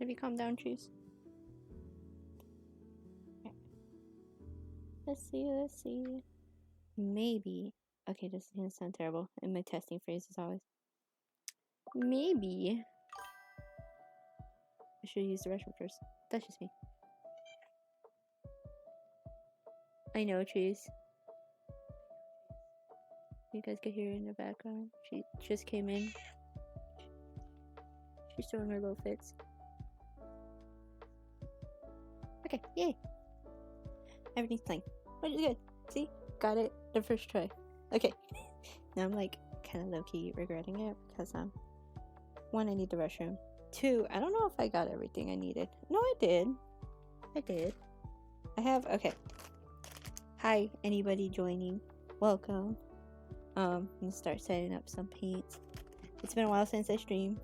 If you calm down, Cheese. Okay. Let's see. Maybe. Okay, this is gonna sound terrible. And my testing phrase is always. Maybe. I should use the restroom first. That's just me. I know, Cheese. You guys can hear her in the background. She just came in. She's showing her little fits. Okay, yay. Everything's playing. Which is good. See? Got it the first try. Okay. Now I'm like kind of low-key regretting it because one, I need the restroom. Two, I don't know if I got everything I needed. No, I did. I have, okay. Hi, anybody joining. Welcome. I'm gonna start setting up some paints. It's been a while since I streamed.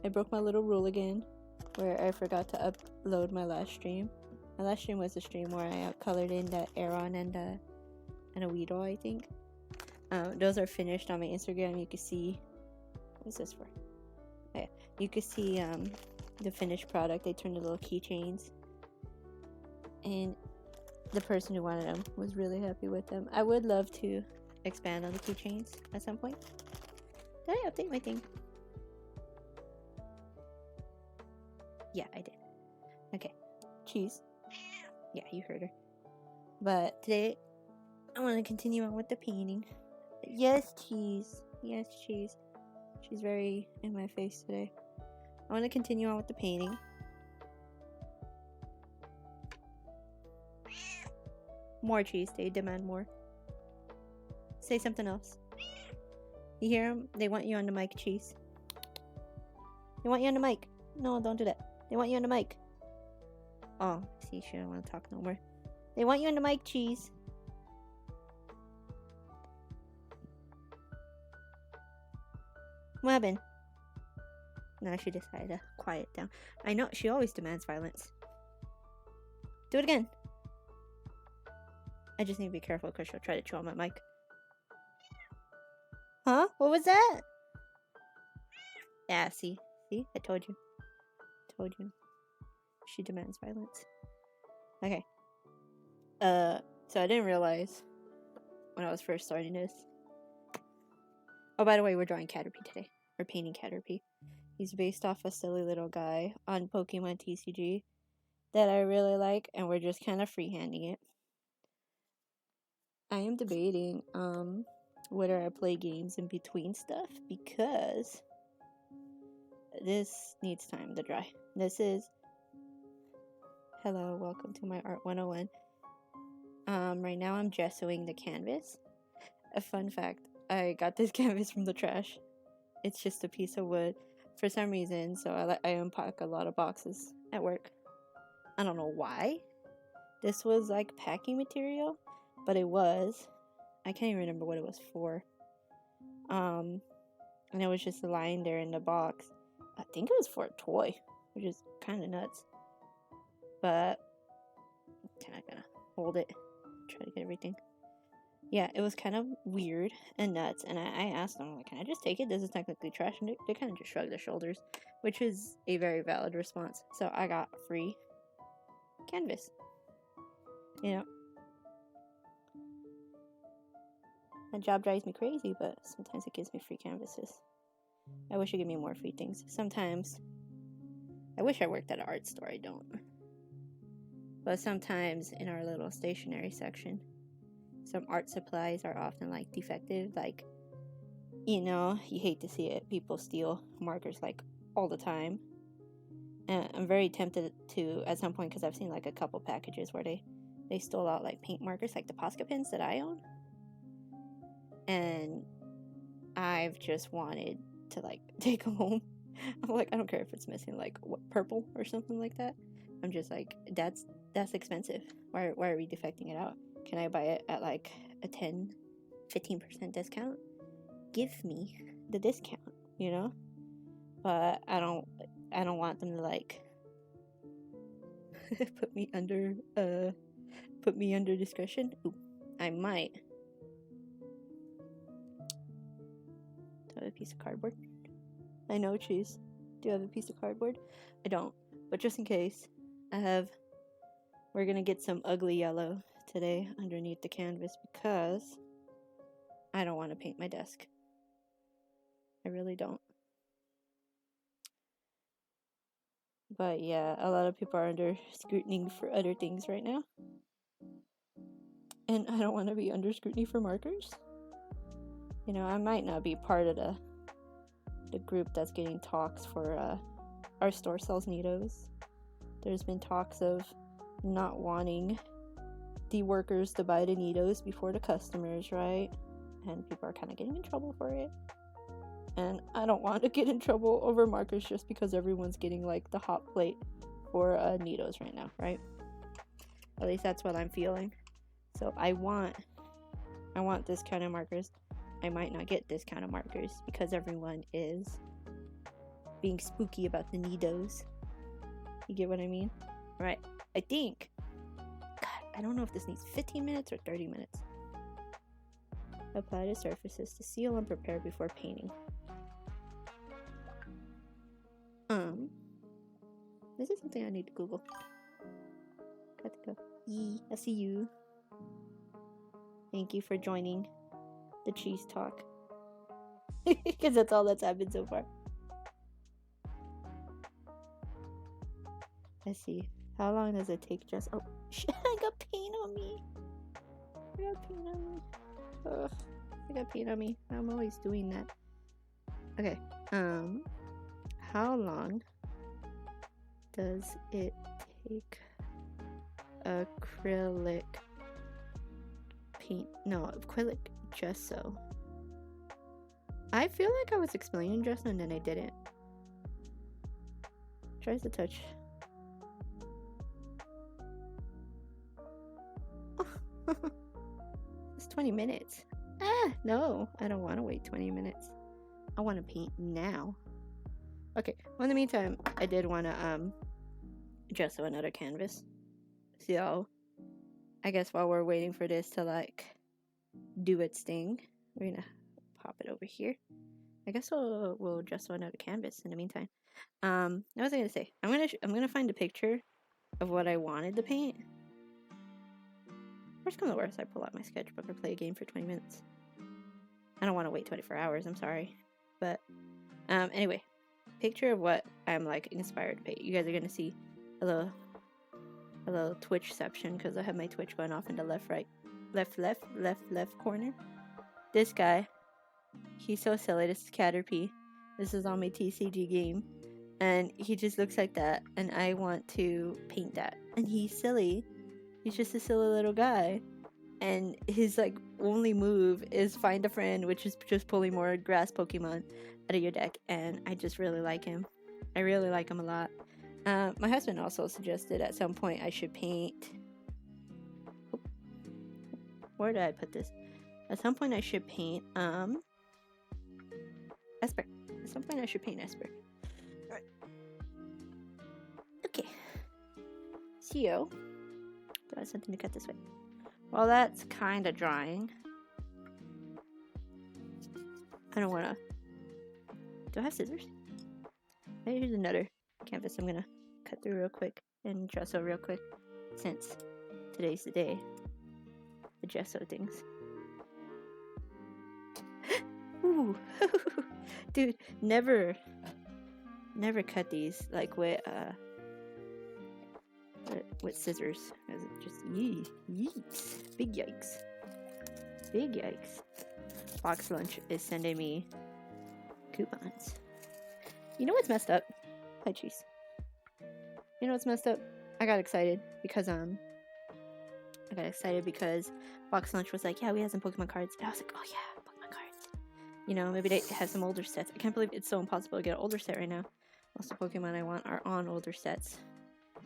I broke my little rule again, where I forgot to upload my last stream. My last stream was a stream where I colored in the Aeron and a Weedle, I think. Those are finished on my Instagram. You can see. What's this for? Oh, yeah, you can see the finished product. They turned into little keychains, and the person who wanted them was really happy with them. I would love to expand on the keychains at some point. Did I update my thing? Yeah, I did. Okay. Cheese. Yeah, you heard her. But today, I want to continue on with the painting. Yes, Cheese. Yes, Cheese. She's very in my face today. I want to continue on with the painting. More, Cheese. They demand more. Say something else. You hear them? They want you on the mic, Cheese. They want you on the mic. No, don't do that. They want you on the mic. Oh, see, she don't want to talk no more. They want you on the mic, Cheese. What happened? Now she decided to quiet down. I know, she always demands violence. Do it again. I just need to be careful because she'll try to chew on my mic. Huh? What was that? Yeah, see? See? I told you. She demands violence. Okay. So I didn't realize when I was first starting this. Oh, by the way, we're drawing Caterpie today. We're painting Caterpie. He's based off a silly little guy on Pokemon TCG that I really like, and we're just kind of freehanding it. I am debating whether I play games in between stuff because this needs time to dry. This is hello, welcome to my Art 101. Right now I'm gessoing the canvas. A fun fact, I got this canvas from the trash. It's just a piece of wood for some reason, so I unpack a lot of boxes at work. I don't know why. This was like packing material, but it was. I can't even remember what it was for. And it was just lying there in the box. I think it was for a toy, which is kind of nuts. But I'm kind of gonna hold it, try to get everything. Yeah, it was kind of weird and nuts, and I asked them, like, can I just take it? This is technically trash, and they kind of just shrugged their shoulders, which is a very valid response. So I got free canvas. You know, that job drives me crazy, but sometimes it gives me free canvases. I wish it gave me more free things. Sometimes, I wish I worked at an art store, I don't. But sometimes in our little stationery section, some art supplies are often like defective, like, you know, you hate to see it. People steal markers like all the time. And I'm very tempted to, at some point, because I've seen like a couple packages where they stole out like paint markers, like the Posca pens that I own. And I've just wanted to like take them home. I'm like, I don't care if it's missing like purple or something like that. I'm just like, that's expensive. Why are we defecting it out? Can I buy it at like a 10-15% discount? Give me the discount, you know? But I don't want them to like put me under discretion. Ooh, I might. Do I have a piece of cardboard? I know, Cheese. Do you have a piece of cardboard? I don't. But just in case, we're gonna get some ugly yellow today underneath the canvas because I don't want to paint my desk. I really don't. But yeah, a lot of people are under scrutiny for other things right now. And I don't want to be under scrutiny for markers. You know, I might not be part of the group that's getting talks for our store sells Nitos. There's been talks of not wanting the workers to buy the Nitos before the customers, right? And people are kind of getting in trouble for it. And I don't want to get in trouble over markers just because everyone's getting like the hot plate for Nitos right now, right? At least that's what I'm feeling. So I want this kind of markers. I might not get this kind of markers because everyone is being spooky about the Nitos. You get what I mean? Right. I think. God, I don't know if this needs 15 minutes or 30 minutes. Apply to surfaces to seal and prepare before painting. This is something I need to Google. Got to go. I see you. Thank you for joining the cheese talk. Because that's all that's happened so far. Let's see. How long does it take just... Oh, shit, I got paint on me. I got paint on me. I'm always doing that. Okay. How long does it take acrylic paint? No, acrylic gesso. I feel like I was explaining gesso and then I didn't. Tries to touch. It's 20 minutes. No, I don't want to wait 20 minutes. I want to paint now. Okay, well, in the meantime, I did want to gesso another canvas. So, I guess while we're waiting for this to like do its thing, we're gonna pop it over here. I guess we'll gesso another canvas in the meantime. What was I gonna say? I'm gonna find a picture of what I wanted to paint. Worst comes to worst, I pull out my sketchbook or play a game for 20 minutes. I don't want to wait 24 hours, I'm sorry. But, anyway, picture of what I'm, like, inspired to paint. You guys are gonna see a little Twitchception, because I have my Twitch going off in the left corner. This guy, he's so silly. This is Caterpie. This is on my TCG game. And he just looks like that, and I want to paint that. And he's silly. He's just a silly little guy. And his, like, only move is find a friend, which is just pulling more grass Pokemon out of your deck. And I just really like him. I really like him a lot. My husband also suggested at some point I should paint... Where did I put this? At some point I should paint, Esper. At some point I should paint Esper. Alright. Okay. So... Do I have something to cut this way? Well, that's kind of drying. I don't want to... Do I have scissors? Here's another canvas I'm going to cut through real quick and gesso real quick, since today's the day. The gesso things. Ooh. Dude, never cut these, like, with scissors. Just yeeks. Big yikes. Big yikes. Box Lunch is sending me coupons. You know what's messed up? Hi, Cheese. You know what's messed up? I got excited because Box Lunch was like, yeah, we have some Pokemon cards. And I was like, oh yeah, Pokemon cards. You know, maybe they have some older sets. I can't believe it's so impossible to get an older set right now. Most of the Pokemon I want are on older sets.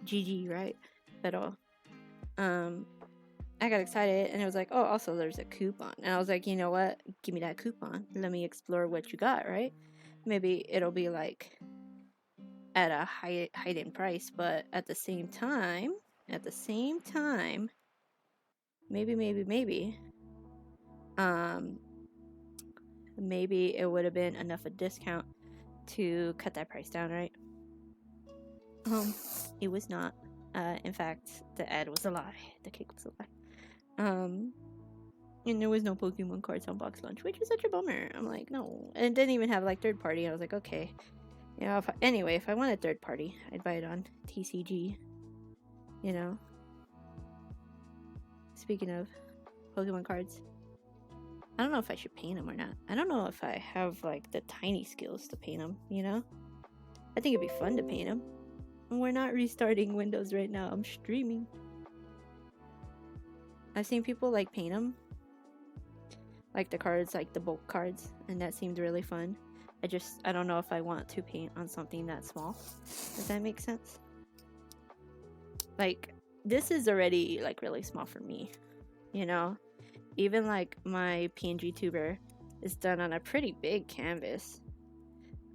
GG, right? But I got excited and it was like, oh, also there's a coupon. And I was like, you know what? Give me that coupon. Let me explore what you got, right? Maybe it'll be like at a high-end price, but at the same time, maybe it would have been enough a discount to cut that price down, right? It was not. In fact, the ad was a lie. The cake was a lie. And there was no Pokemon cards on Box Lunch, which was such a bummer. I'm like, no. And it didn't even have like third party. I was like, okay. You know, if I wanted third party, I'd buy it on TCG. You know. Speaking of Pokemon cards, I don't know if I should paint them or not. I don't know if I have like the tiny skills to paint them, you know? I think it'd be fun to paint them. And we're not restarting Windows right now. I'm streaming. I've seen people like paint them. Like the cards, like the bulk cards. And that seemed really fun. I don't know if I want to paint on something that small. Does that make sense? Like, this is already like really small for me. You know? Even like my PNG tuber is done on a pretty big canvas.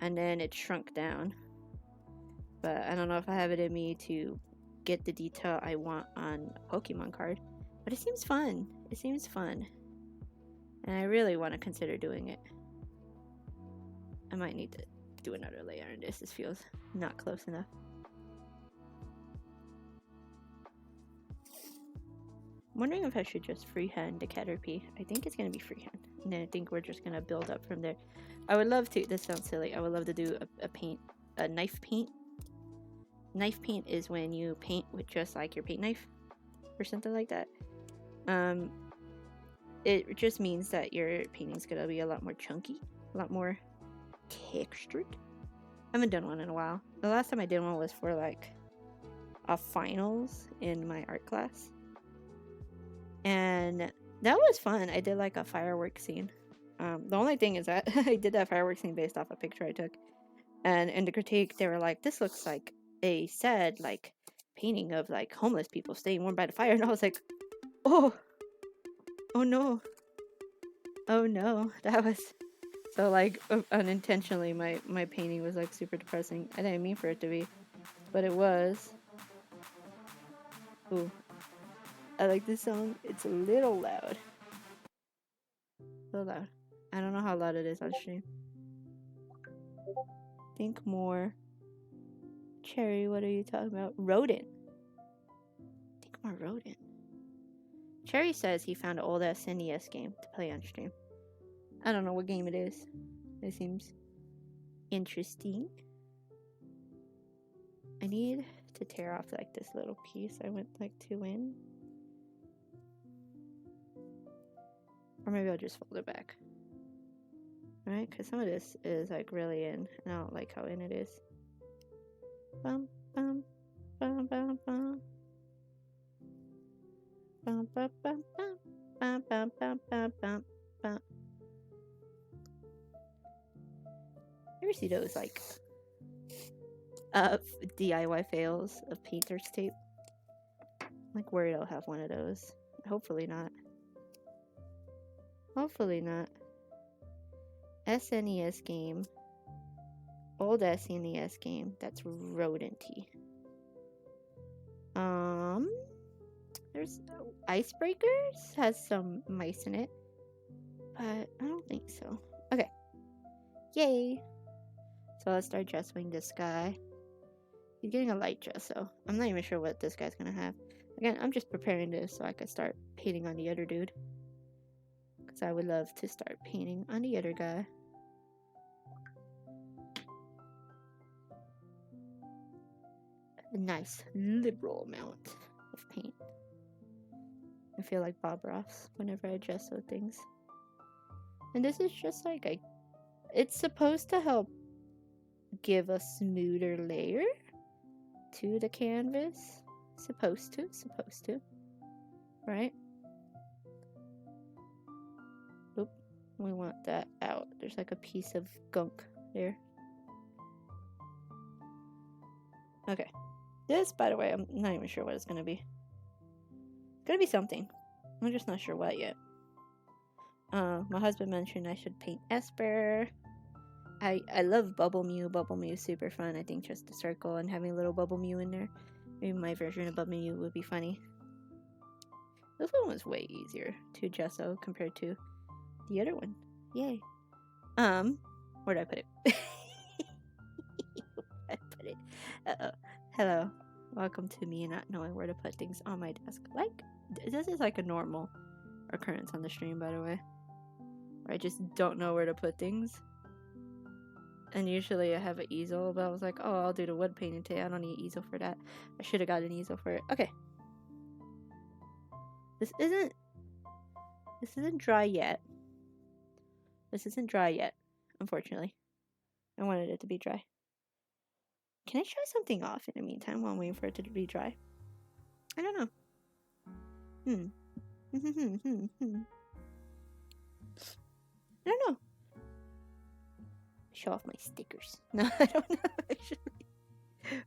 And then it shrunk down. But I don't know if I have it in me to get the detail I want on a Pokemon card. But it seems fun. It seems fun. And I really want to consider doing it. I might need to do another layer on this. This feels not close enough. I'm wondering if I should just freehand the caterpie. I think it's going to be freehand. And then I think we're just going to build up from there. I would love to, this sounds silly, I would love to do a knife paint. Knife paint is when you paint with just like your paint knife or something like that. It just means that your painting's going to be a lot more chunky, a lot more textured. I haven't done one in a while. The last time I did one was for like a finals in my art class. And that was fun. I did like a fireworks scene. The only thing is that I did that fireworks scene based off a picture I took. And in the critique, they were like, this looks like a sad, like, painting of, like, homeless people staying warm by the fire. And I was like, oh no. Oh no. That was... So, like, unintentionally, my painting was, like, super depressing. I didn't mean for it to be. But it was. Ooh. I like this song. It's a little loud. A little loud. I don't know how loud it is on stream. Think more. Cherry, what are you talking about? Rodent. Think more rodent. Cherry says he found an old ass NES game to play on stream. I don't know what game it is. It seems interesting. I need to tear off like this little piece I went like 2 in. Or maybe I'll just fold it back. Right? Because some of this is like really in, and I don't like how in it is. Bum, bum, bum, bum, bum. Bum, bum, bum, bum, bum, bum, bum, bum, bum, bum. You ever see those like DIY fails of painter's tape? I'm like worried I'll have one of those. Hopefully not. Hopefully not. SNES game. Old SNES game that's rodenty. There's Icebreakers has some mice in it, but I don't think so. Okay. Yay. So let's start gessoing this guy. He's getting a light gesso. I'm not even sure what this guy's gonna have. Again, I'm just preparing this so I can start painting on the other dude. Because I would love to start painting on the other guy. A nice liberal amount of paint. I feel like Bob Ross whenever I gesso things. And this is just like it's supposed to help give a smoother layer to the canvas. Supposed to. Right? Oop, we want that out. There's like a piece of gunk there. Okay. This, by the way, I'm not even sure what it's gonna be. It's gonna be something. I'm just not sure what yet. My husband mentioned I should paint Esper. I love Bubble Mew. Bubble Mew is super fun. I think just the circle and having a little Bubble Mew in there. Maybe my version of Bubble Mew would be funny. This one was way easier to gesso compared to the other one. Yay. Where did I put it? Where did I put it? Uh-oh. Hello. Welcome to me not knowing where to put things on my desk. Like, this is like a normal occurrence on the stream, by the way. Where I just don't know where to put things. And usually I have an easel, but I was like, oh, I'll do the wood painting today. I don't need an easel for that. I should have got an easel for it. Okay. This isn't dry yet. This isn't dry yet, unfortunately. I wanted it to be dry. Can I try something off in the meantime while I'm waiting for it to be dry? I don't know. I don't know. Show off my stickers. No, I don't know, actually.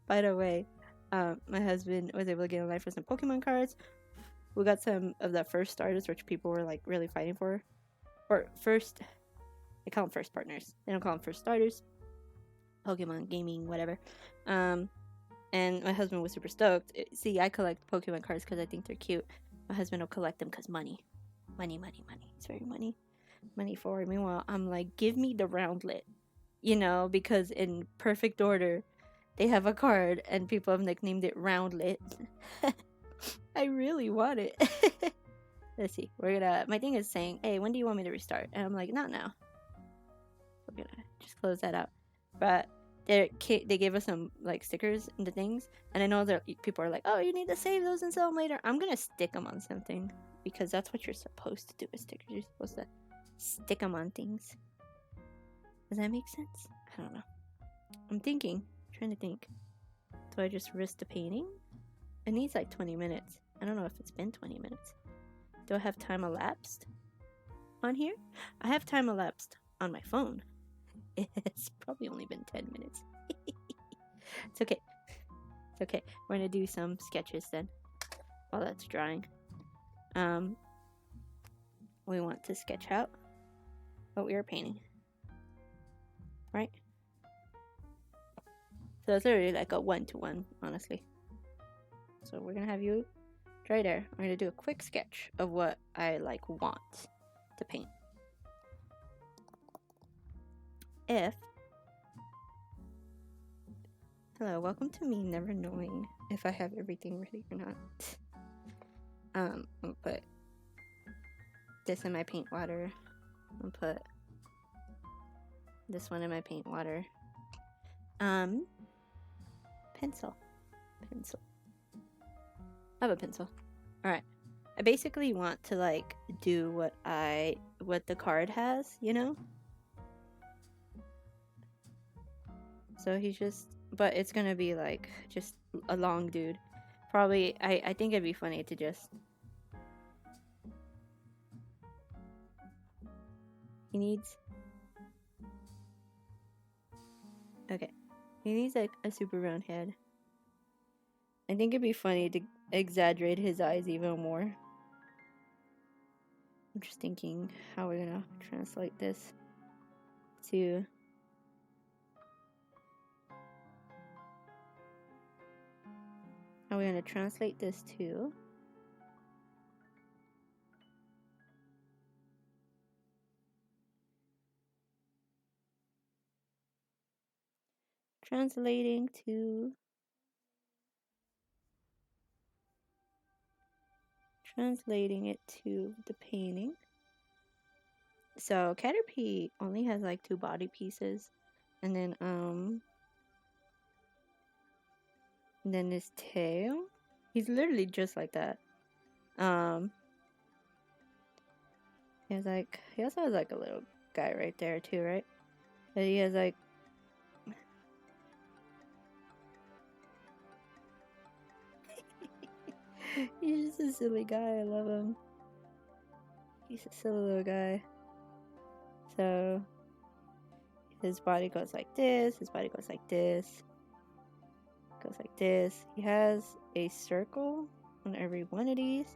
By the way, my husband was able to get a line for some Pokemon cards. We got some of the first starters, which people were like really fighting for. Or first, they call them first partners. They don't call them first starters. Pokemon gaming, whatever. And my husband was super stoked. See, I collect Pokemon cards because I think they're cute. My husband will collect them because money. It's very money forward. Meanwhile, I'm like, give me the roundlet. You know, because in perfect order, they have a card and people have nicknamed it Roundlet. I really want it. Let's see. My thing is saying, hey, when do you want me to restart? And I'm like, not now. We're gonna just close that out. But they gave us some like stickers and the things. And I know that people are like, oh, you need to save those and sell them later. I'm gonna stick them on something. Because that's what you're supposed to do with stickers. You're supposed to stick them on things. Does that make sense? I don't know. I'm trying to think. Do I just risk the painting? It needs like 20 minutes. I don't know if it's been 20 minutes. Do I have time elapsed on here? I have time elapsed on my phone. It's probably only been 10 minutes. It's okay. It's okay. We're gonna do some sketches then while that's drying. We want to sketch out what we are painting. Right? So it's literally like a 1-to-1, honestly. So we're gonna have you dry there. We're gonna do a quick sketch of what I like want to paint. Hello, welcome to me never knowing if I have everything ready or not. I'm gonna put this in my paint water. I'm gonna put this one in my paint water. Pencil. I have a pencil. Alright. I basically want to like do what the card has, you know? So but it's gonna be like just a long dude. Probably, I think it'd be funny to just... He needs like a super round head. I think it'd be funny to exaggerate his eyes even more. I'm just thinking how we're gonna translate this to... How we're gonna translate this to... Translating it to the painting. So Caterpie only has like 2 body pieces, and then his tail. He's literally just like that. He also has like a little guy right there too, right? But he has like... He's just a silly guy. I love him. He's a silly little guy. So his body goes like this. His body goes like this. Goes like this. He has a circle on every one of these.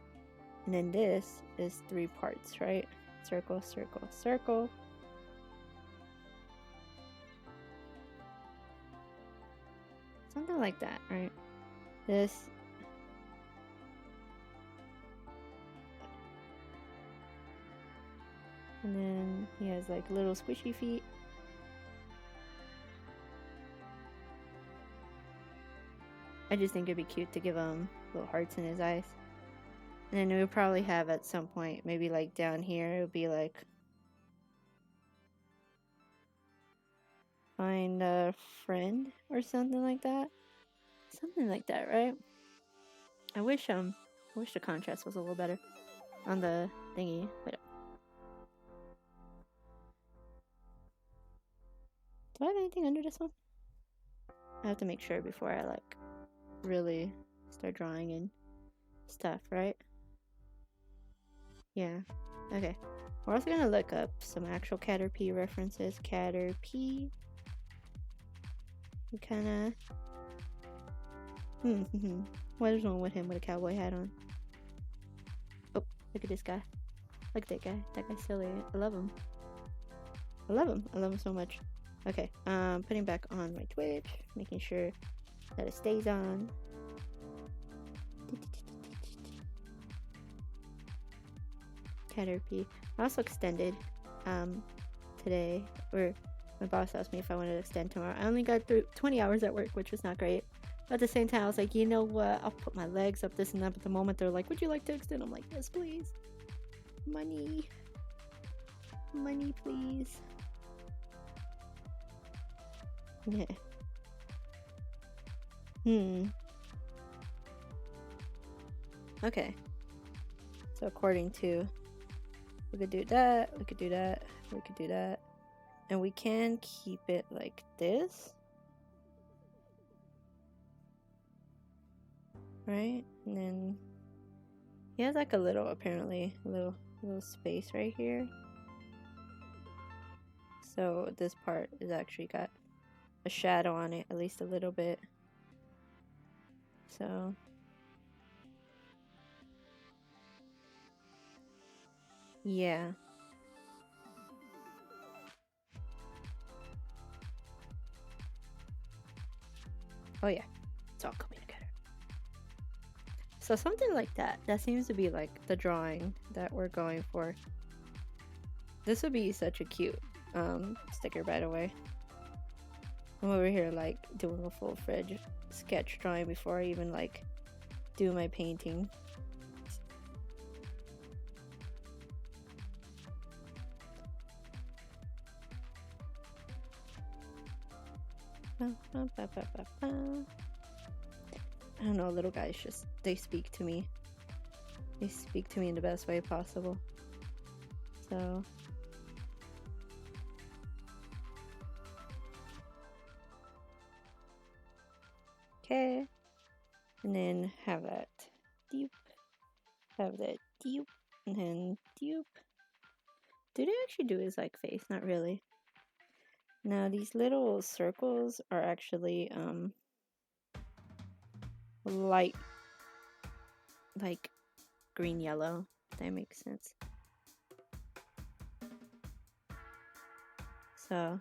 And then this is 3 parts, right? Circle, circle, circle. Something like that, right? This. And then he has like little squishy feet. I just think it'd be cute to give him little hearts in his eyes. And then we'll probably have at some point, maybe like down here, it'll be like find a friend or something like that. Something like that, right? I wish the contrast was a little better on the thingy. Wait up. Do I have anything under this one? I have to make sure before I like really start drawing and stuff, right? Yeah. Okay. We're also gonna look up some actual caterpie references. Caterpie. We kinda what is wrong with him with a cowboy hat on? Oh, look at this guy. Look at that guy. That guy's silly. I love him. I love him. I love him so much. Okay, putting back on my Twitch, making sure that it stays on. Caterpie. I also extended today, or my boss asked me if I wanted to extend tomorrow. I only got through 20 hours at work, which was not great. But at the same time, I was like, you know what? I'll put my legs up, this and that. But the moment they're like, would you like to extend? I'm like, yes, please. Money. Money, please. Yeah. Okay. So according to, we could do that, we could do that, we could do that. And we can keep it like this. Right? And then he has like a little, apparently, a little space right here. So this part is actually got a shadow on it, at least a little bit. So yeah. Oh yeah, it's all coming together. So something like that. That seems to be like the drawing that we're going for. This would be such a cute sticker, by the way. I'm over here like doing a full-fledged sketch drawing before I even like do my painting. I don't know, little guys just, they speak to me. They speak to me in the best way possible. So okay. And then have that deep. Have that deep. And then deep. Did it actually do his like face? Not really. Now these little circles are actually light, like green yellow, if that makes sense. So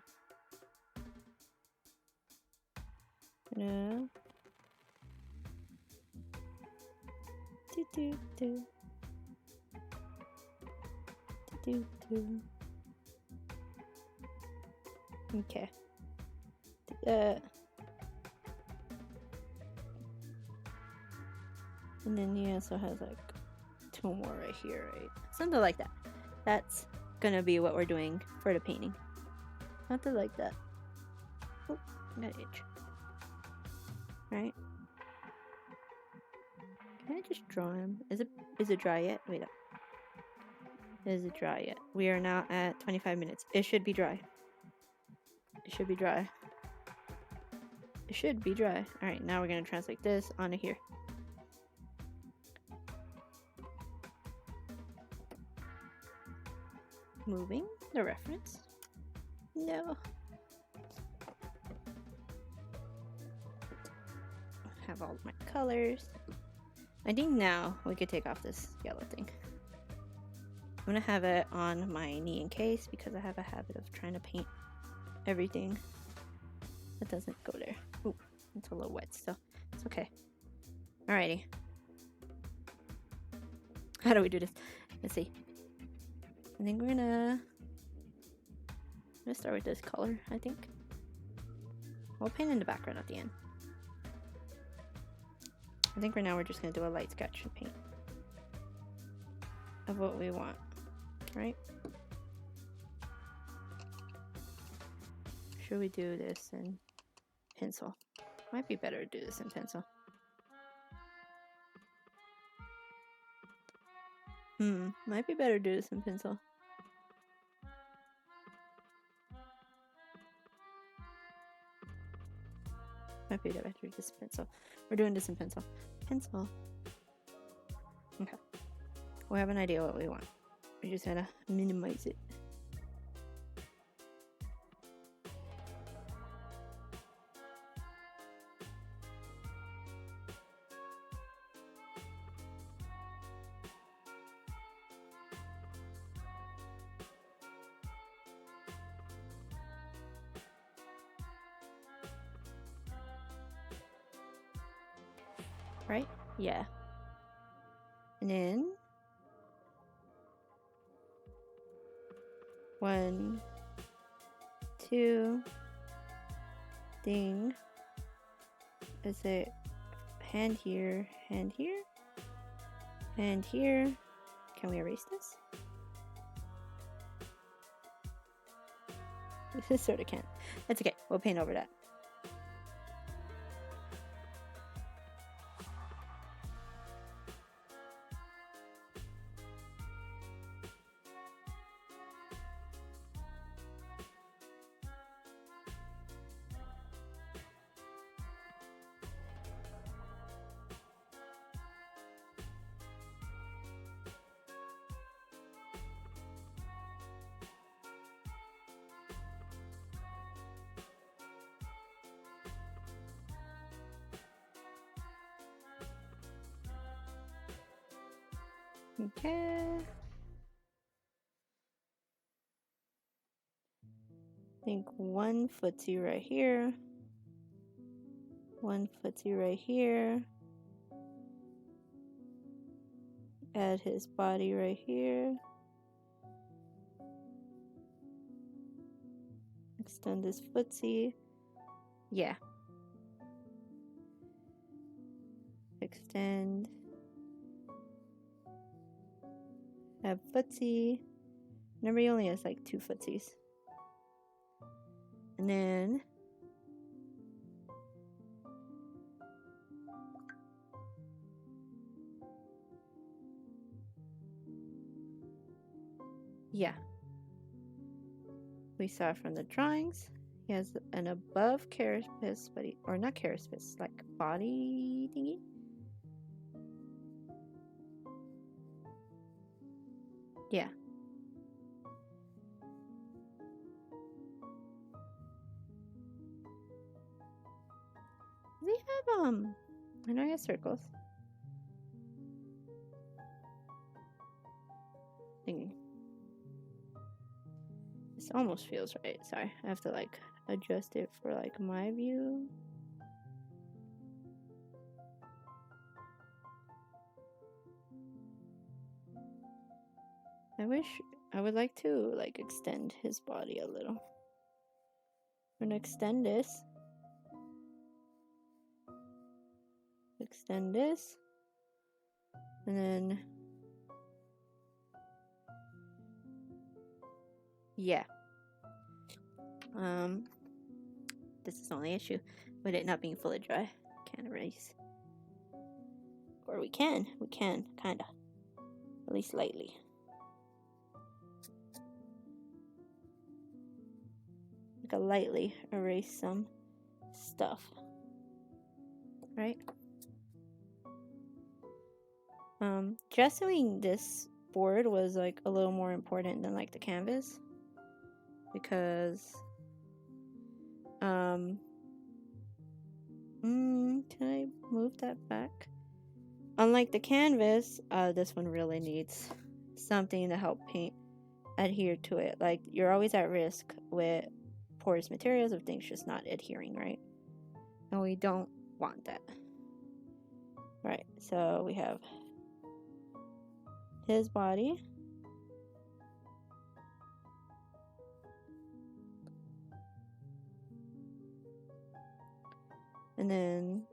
no. Okay. Do that. And then he also has like 2 more right here, right? Something like that. That's gonna be what we're doing for the painting. Something like that. Oh, got itch. Right? Can I just draw him? Is it dry yet? Wait up. Is it dry yet? We are now at 25 minutes. It should be dry. It should be dry. It should be dry. Alright, now we're gonna translate this onto here. Moving the reference. No. Have all my colors. I think now we could take off this yellow thing. I'm gonna have it on my knee in case because I have a habit of trying to paint everything that doesn't go there. Ooh, it's a little wet still. It's okay. Alrighty. How do we do this? Let's see. I think we're gonna start with this color, I think. We'll paint in the background at the end. I think for now we're just gonna do a light sketch and paint of what we want, right? Should we do this in pencil? Might be better to do this in pencil. Might be better to do this in pencil. Might be better to do this in pencil. We're doing this in pencil. Pencil. Okay. We have an idea what we want. We just gotta minimize it. Right? Yeah. And then 1, 2 thing. Is it hand here, hand here, hand here? Can we erase this? This sort of can't. That's okay. We'll paint over that. Okay. I think 1 footsie right here. 1 footsie right here. Add his body right here. Extend this footsie. Yeah. Extend. Have footsie. Remember, he only has like 2 footsies. And then yeah, we saw from the drawings he has an above carapace, but or not carapace, like body thingy. Yeah. Does he have I know he has circles. Thingy. This almost feels right. Sorry, I have to like adjust it for like my view. I would like to like extend his body a little. I'm gonna extend this. Extend this. And then yeah. This is the only issue with it not being fully dry. Can't erase. Or we can, kinda. At least lightly. We can lightly erase some stuff. Right? Gessoing this board was like a little more important than like the canvas. Because can I move that back? Unlike the canvas, this one really needs something to help paint adhere to it. Like, you're always at risk with porous materials of things just not adhering, right? And we don't want that. Right, so we have his body. And then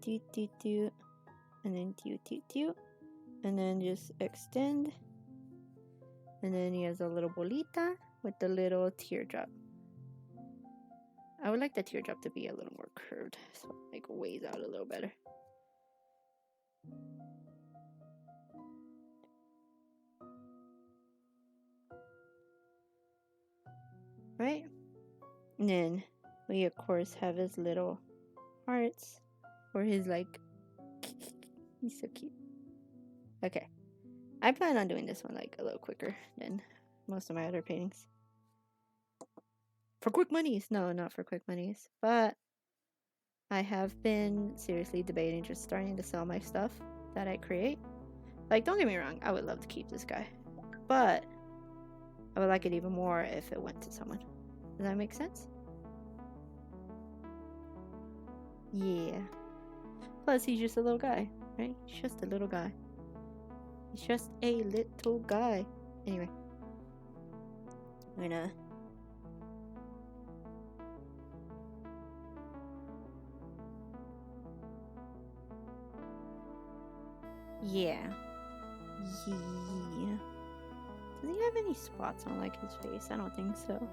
do do do, and then do do do, and then just extend, and then he has a little bolita with the little teardrop. I would like the teardrop to be a little more curved, so it like weighs out a little better. Right? And then we of course have his little hearts for his like he's so cute. Okay. I plan on doing this one like a little quicker than most of my other paintings. For quick monies. No, not for quick monies. But I have been seriously debating just starting to sell my stuff that I create. Like, don't get me wrong, I would love to keep this guy. But I would like it even more if it went to someone. Does that make sense? Yeah. Plus, he's just a little guy, right? He's just a little guy. He's just a little guy. Anyway. I'm gonna... Yeah. Yeah. Does he have any spots on like his face? I don't think so.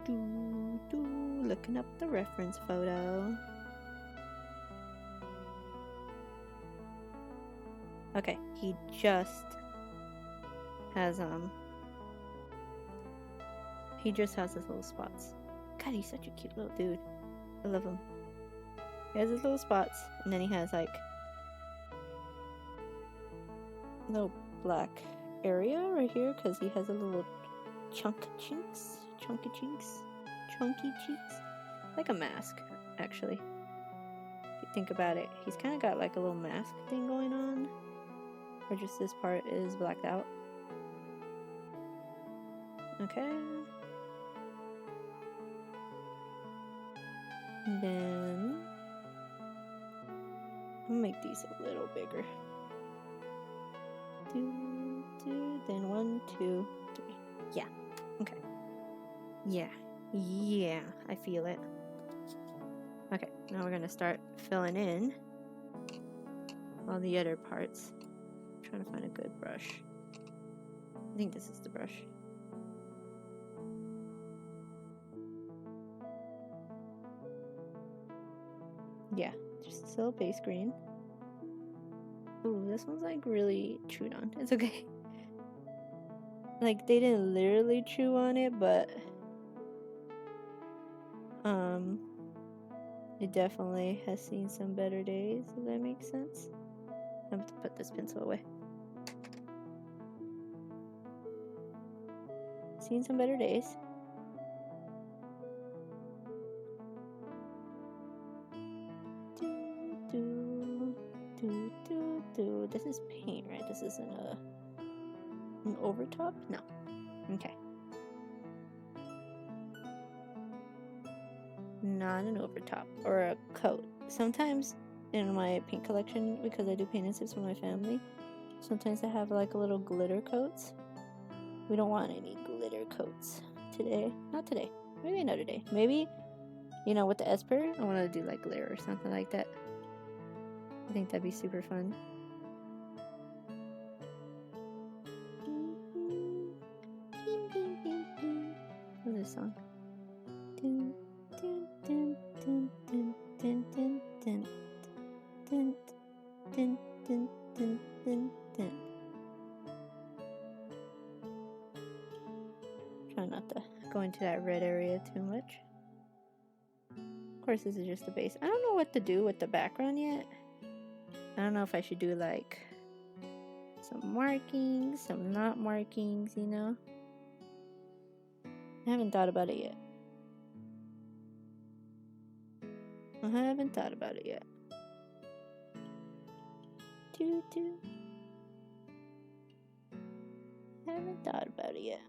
Looking up the reference photo. Okay, he just has his little spots. God, he's such a cute little dude. I love him. He has his little spots, and then he has like a little black area right here because he has a little chunky cheeks, like a mask, actually. If you think about it, he's kind of got like a little mask thing going on, or just this part is blacked out. Okay. And then I'm gonna make these a little bigger. Then 1, 2, 3. Yeah. Okay. Yeah. I feel it. Okay. Now we're gonna start filling in all the other parts. I'm trying to find a good brush. I think this is the brush. Yeah. Just a little base green. Ooh, this one's like really chewed on. It's okay. Like they didn't literally chew on it, but it definitely has seen some better days, if that makes sense. I have to put this pencil away. Seen some better days. This is paint, right? This isn't an overtop? No. Okay. Not an overtop or a coat. Sometimes in my paint collection, because I do paint and sips for my family, sometimes I have like a little glitter coats. We don't want any glitter coats today. Not today. Maybe another day. Maybe, with the Esper, I want to do like glitter or something like that. I think that'd be super fun. What's this song? Try not to go into that red area too much. Of course, this is just the base. I don't know what to do with the background yet. I don't know if I should do like some markings, some not markings, I haven't thought about it yet. I haven't thought about it yet. I haven't thought about it yet.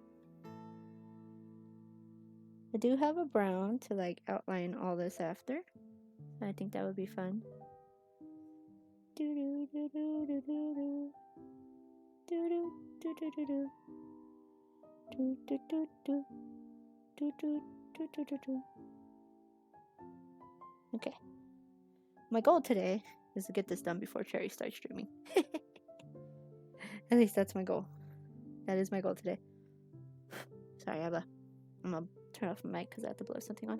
I do have a brown to like outline all this after. I think that would be fun. Okay. my goal today is to get this done before Cherry starts streaming. At least that's my goal. That is my goal today. Sorry, I'm gonna turn off my mic because I have to blow something on.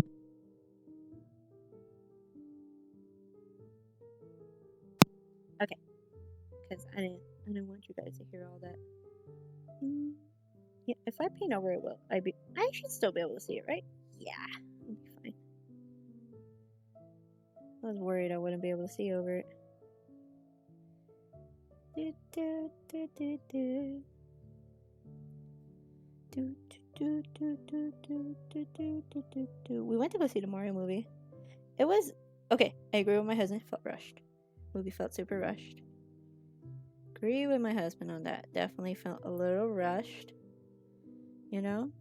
Okay, because I didn't want you guys to hear all that. Yeah, if I paint over it, I should still be able to see it, right? Yeah, it'll be fine. I was worried I wouldn't be able to see over it. We went to go see the Mario movie. It was okay. I agree with my husband. It felt rushed. Movie felt super rushed. Agree with my husband on that. Definitely felt a little rushed. You know.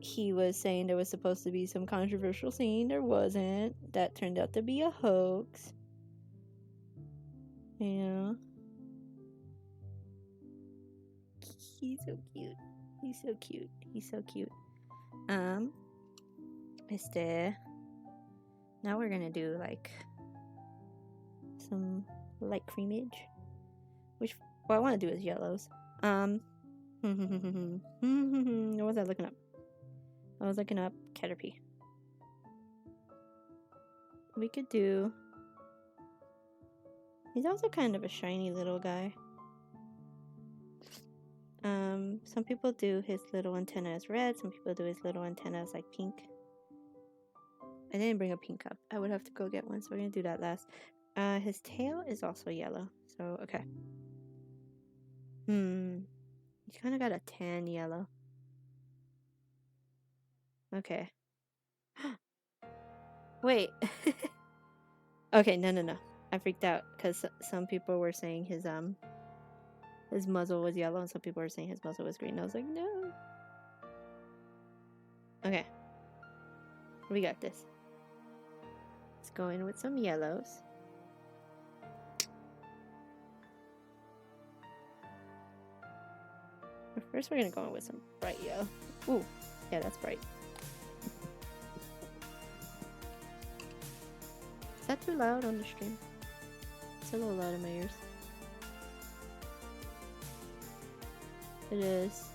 He was saying there was supposed to be some controversial scene. There wasn't. That turned out to be a hoax. Yeah. He's so cute. He's so cute. He's so cute. Now we're gonna do like some light creamage. Which what I want to do is yellows. What was I looking up? I was looking up caterpie. We could do. He's also kind of a shiny little guy. Some people do his little antenna as red. Some people do his little antenna as like pink. I didn't bring a pink up. I would have to go get one, so we're gonna do that last. His tail is also yellow. So okay. He's kind of got a tan yellow. Okay. Wait. Okay, no. I freaked out because some people were saying his muzzle was yellow and some people were saying his muzzle was green. I was like, no. Okay. We got this. Let's go in with some yellows. First, we're gonna go in with some bright yellow. Ooh, yeah, that's bright. Is that too loud on the stream? It's a little loud in my ears. It is.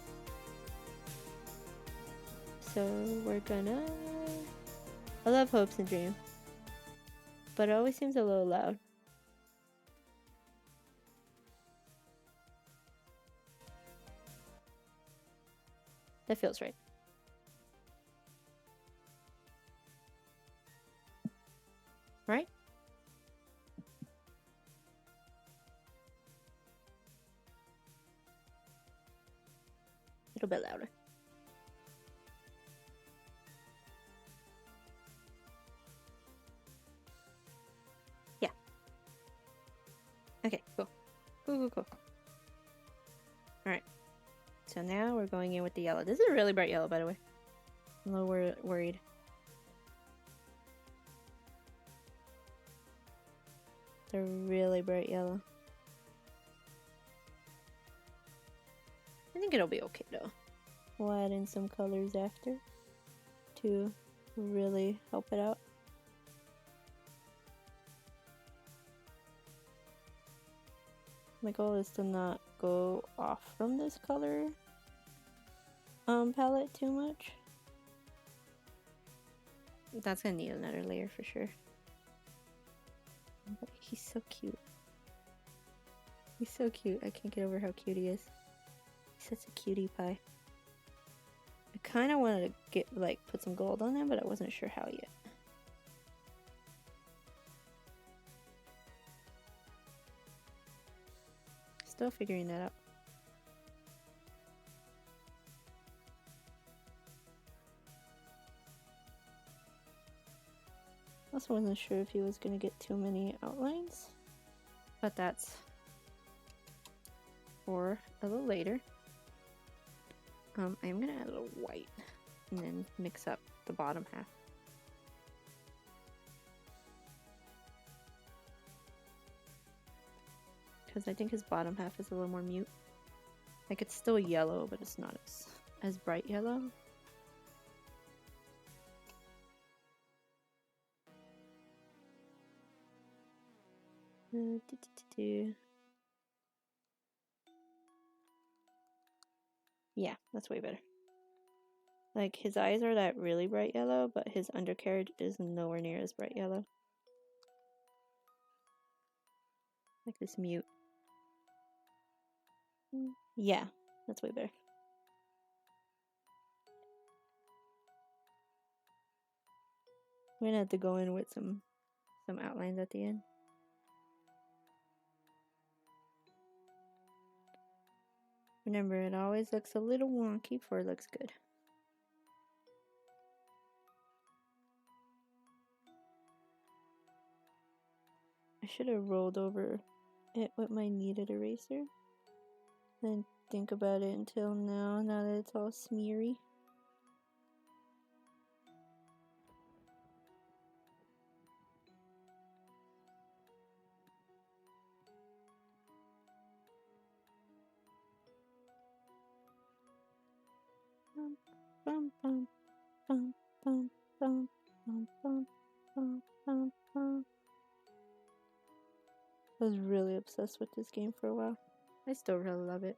So we're gonna. I love hopes and dreams, but it always seems a little loud. That feels right. Right? A little bit louder. Yeah. Okay, cool. Cool. Alright. So now we're going in with the yellow. This is a really bright yellow, by the way. I'm a little worried. It's a really bright yellow. I think it'll be okay though. We'll add in some colors after to really help it out. My goal is to not go off from this color palette too much. That's gonna need another layer for sure. But he's so cute. He's so cute. I can't get over how cute he is. He's such a cutie pie. I kind of wanted to get put some gold on him, but I wasn't sure how yet. Still figuring that out. Also wasn't sure if he was gonna get too many outlines, but that's for a little later. I'm gonna add a little white and then mix up the bottom half. Because I think his bottom half is a little more mute. Like it's still yellow, but it's not as bright yellow. Yeah, that's way better. Like, his eyes are that really bright yellow, but his undercarriage is nowhere near as bright yellow. Like this mute. Yeah, that's way better. I'm gonna have to go in with some outlines at the end. Remember, it always looks a little wonky before it looks good. I should have rolled over it with my kneaded eraser. Then think about it until now that it's all smeary. Bum, bum, bum, bum, bum, bum, bum, bum, bum, bum. I was really obsessed with this game for a while. I still really love it.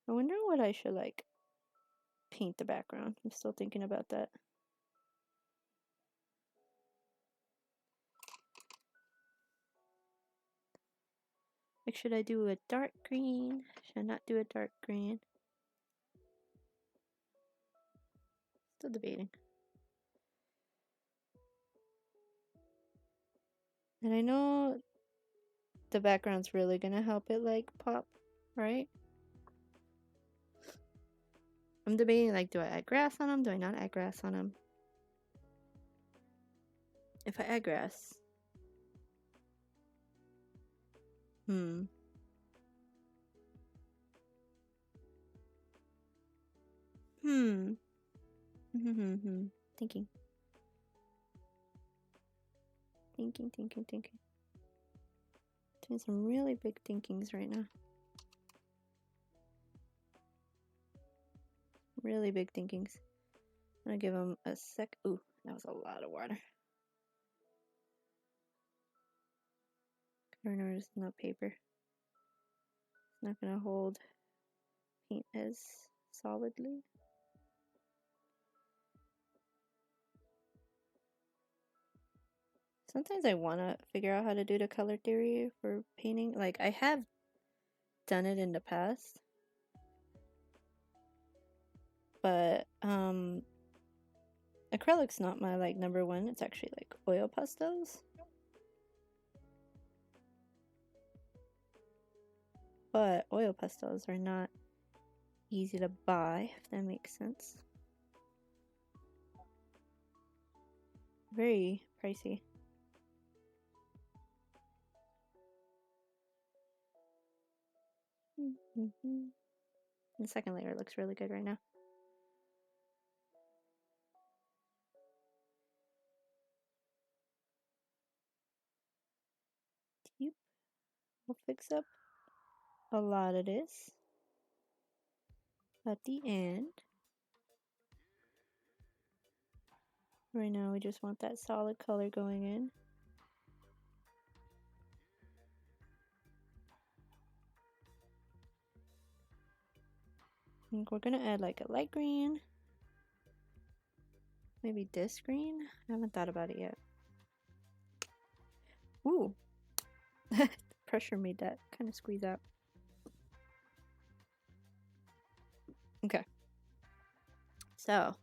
I wonder what I should like paint the background. I'm still thinking about that. Like, should I do a dark green? Should I not do a dark green? Still debating. And I know the background's really gonna help it like pop, right? I'm debating, like, do I add grass on them? Do I not add grass on them? If I add grass, hmm. Thinking. Doing some really big thinkings right now. Really big thinkings. I'm gonna give them a sec. Ooh, that was a lot of water. Corners, no paper. It's not gonna hold paint as solidly. Sometimes I want to figure out how to do the color theory for painting. Like, I have done it in the past, but acrylic's not my like number one. It's actually like oil pastels. But oil pastels are not easy to buy, if that makes sense. Very pricey. The second layer looks really good right now. We'll fix up a lot of this at the end. Right now we just want that solid color going in. I think we're gonna add like a light green. Maybe this green? I haven't thought about it yet. Ooh! Pressure made that kind of squeeze out. Okay. So,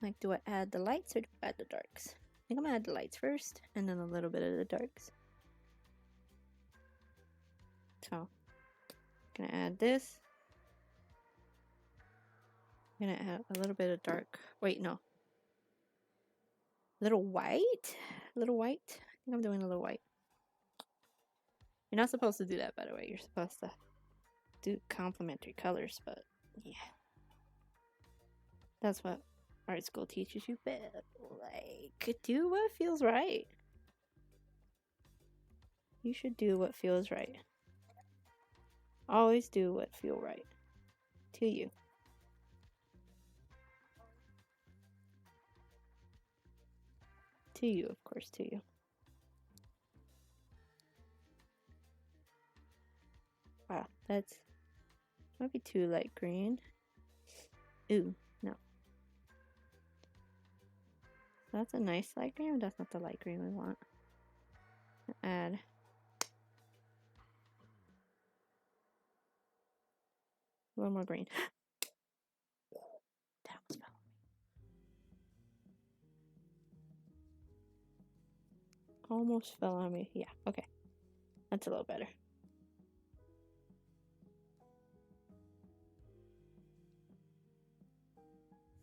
like, do I add the lights or do I add the darks? I think I'm gonna add the lights first and then a little bit of the darks. So, I'm gonna add this. I'm gonna add a little bit of dark. Wait, no. Little white? Little white? I think I'm doing a little white. You're not supposed to do that, by the way. You're supposed to do complementary colors, but yeah. That's what art school teaches you, but like, do what feels right. You should do what feels right. Always do what feels right to you. To you, of course, to you. Wow, that's might be too light green. Ooh, no. That's a nice light green, but that's not the light green we want. Add a little more green. That almost fell on me. Almost fell on me. Yeah, okay. That's a little better.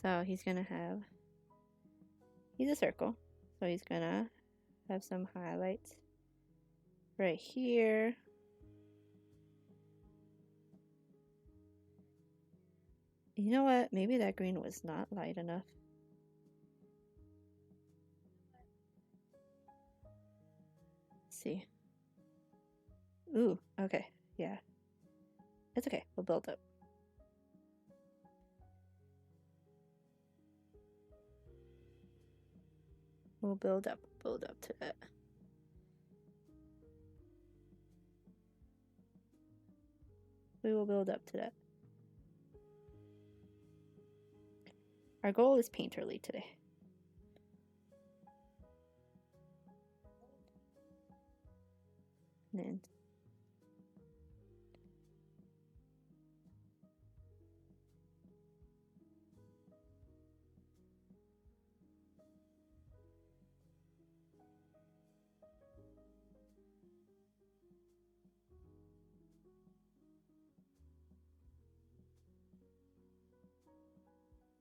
So he's a circle. So he's gonna have some highlights right here. You know what? Maybe that green was not light enough. Let's see. Ooh, okay. Yeah. It's okay. We'll build up. We'll build up to that. We will build up to that. Our goal is painterly today. And then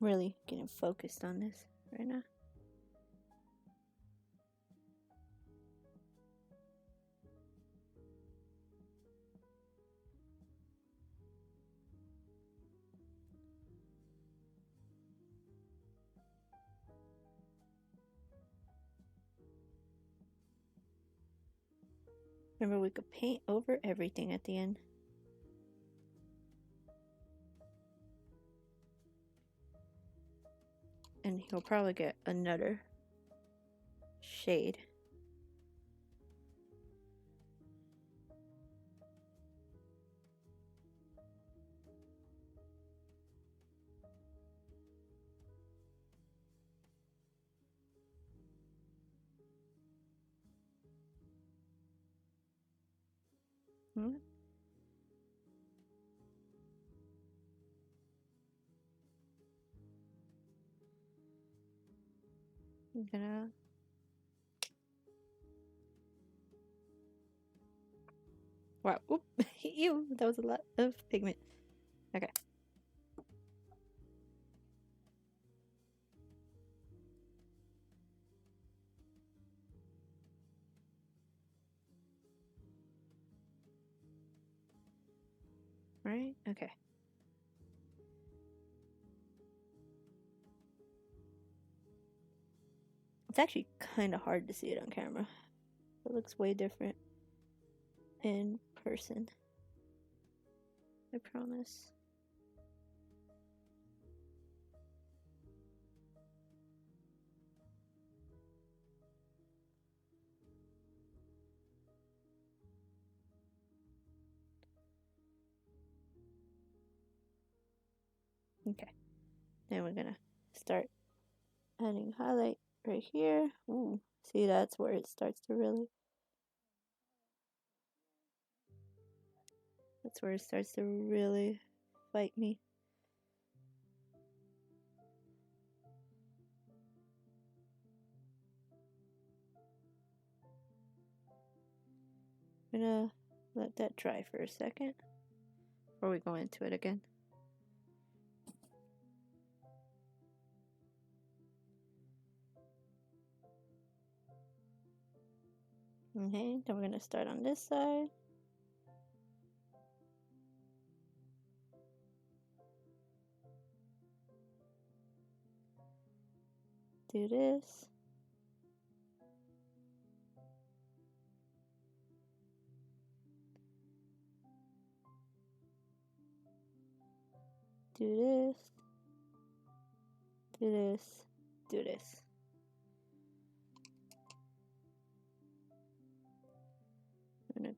really getting focused on this right now. Remember, we could paint over everything at the end. And he'll probably get another shade. Hmm? I'm gonna wow. Oop. Ew, that was a lot of pigment. Okay. Right? Okay. It's actually kind of hard to see it on camera. It looks way different in person. I promise. Okay. Then we're gonna start adding highlight right here. Ooh, see, that's where it starts to really. That's where it starts to really fight me. I'm gonna let that dry for a second before we go into it again. Okay, then we're gonna start on this side. Do this. Do this. Do this. Do this. I'm gonna...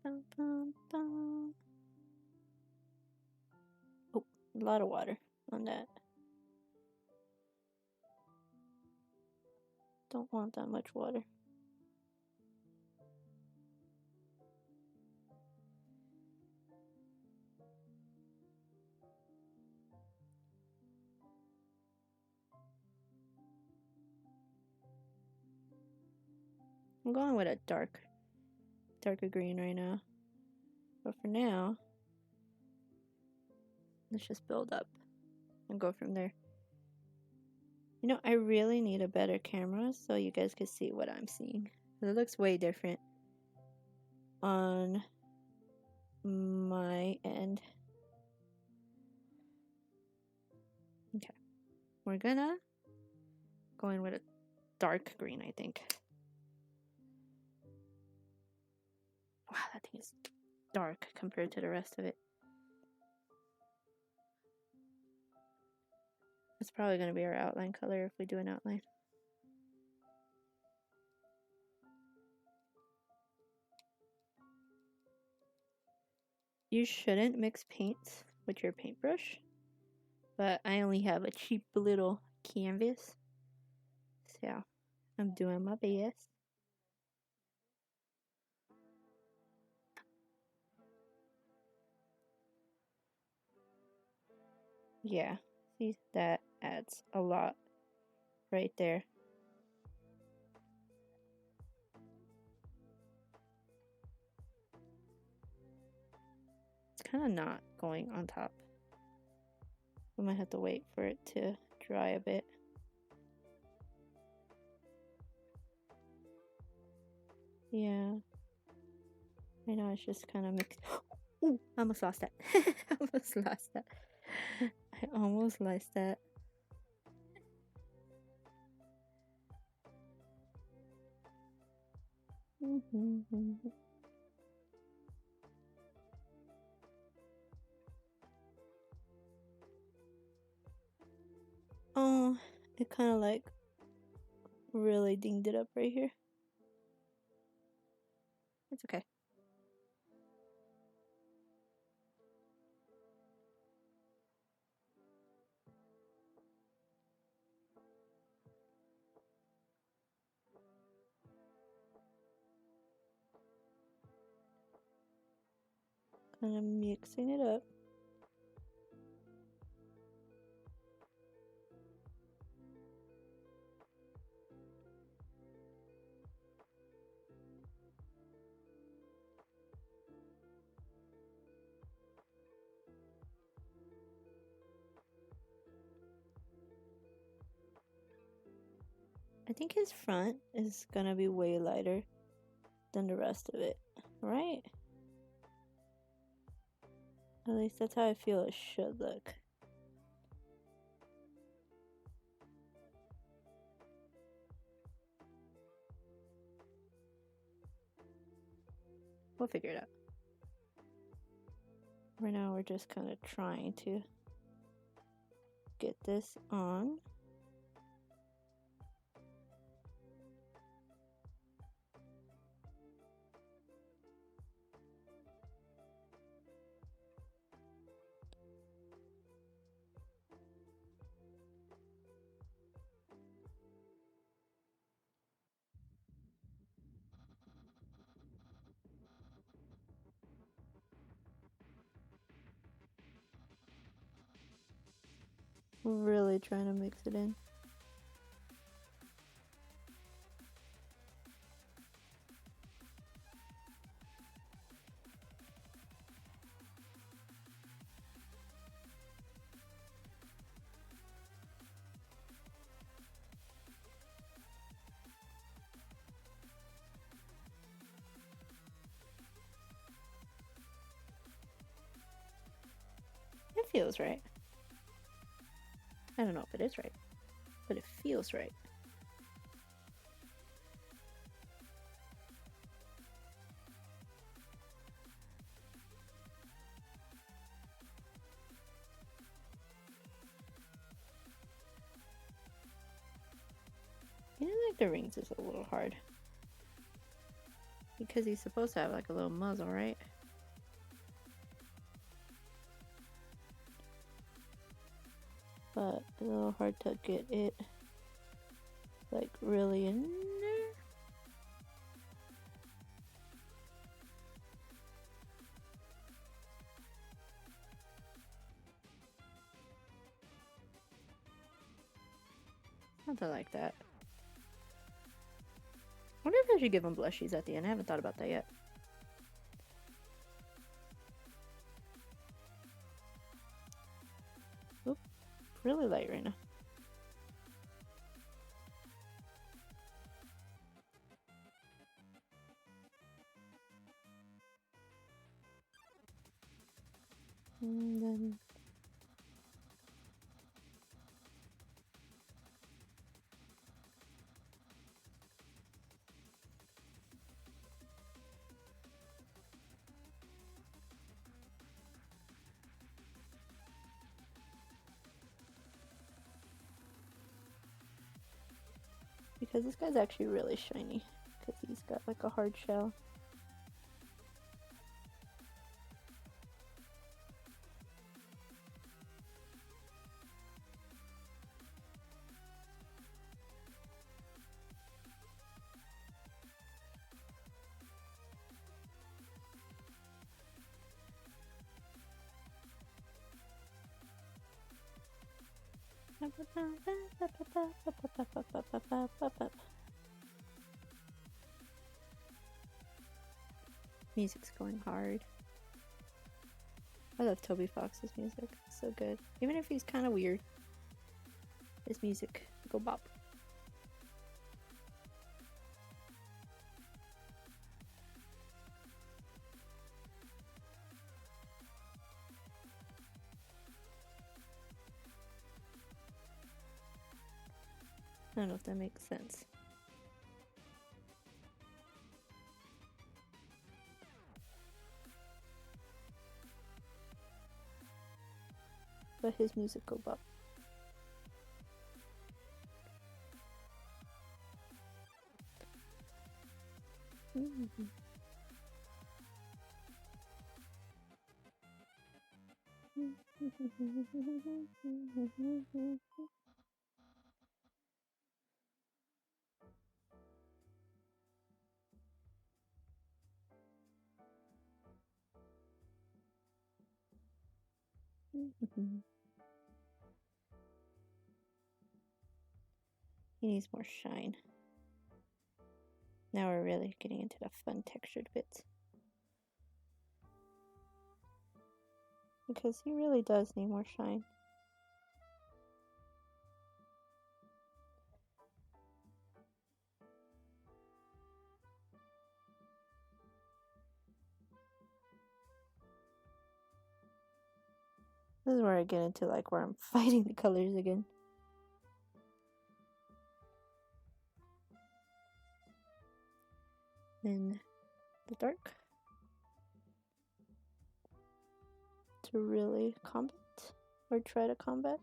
Bum, bum, bum. Oh, a lot of water on that. Don't want that much water. I'm going with a darker green right now. But for now, let's just build up and go from there. You know, I really need a better camera so you guys can see what I'm seeing. It looks way different on my end. Okay. We're gonna go in with a dark green, I think. Wow, that thing is dark compared to the rest of it. It's probably gonna be our outline color if we do an outline. You shouldn't mix paints with your paintbrush, but I only have a cheap little canvas, so I'm doing my best. Yeah, see, that adds a lot right there. It's kind of not going on top. We might have to wait for it to dry a bit. Yeah. I know, it's just kind of mixed. Ooh, I almost lost that. I almost lost that. I almost lost that. Oh, it kind of like really dinged it up right here. It's okay. Kind of mixing it up. I think his front is gonna be way lighter than the rest of it, right? At least that's how I feel it should look. We'll figure it out. Right now we're just kind of trying to get this on. Really trying to mix it in. It feels right. I don't know if it is right, but it feels right. think the rings is a little hard. Because he's supposed to have like a little muzzle, right? But a little hard to get it like really in there. Something like that. I wonder if I should give him blushies at the end. I haven't thought about that yet. Oop, really light right now. And then because this guy's actually really shiny because he's got like a hard shell. Music's going hard. I love Toby Fox's music. It's so good. Even if he's kind of weird, his music go bop. I don't know if that makes sense. But his music go bop. He needs more shine. Now we're really getting into the fun textured bits. Because he really does need more shine. This is where I get into like where I'm fighting the colors again. Then the dark to really combat or try to combat.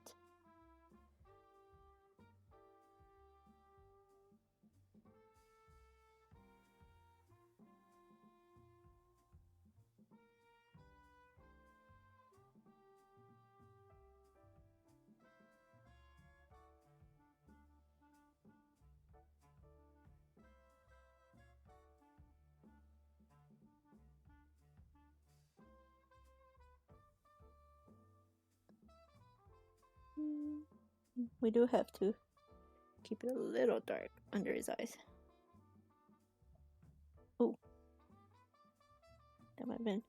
We do have to keep it a little dark under his eyes. Ooh. That might have been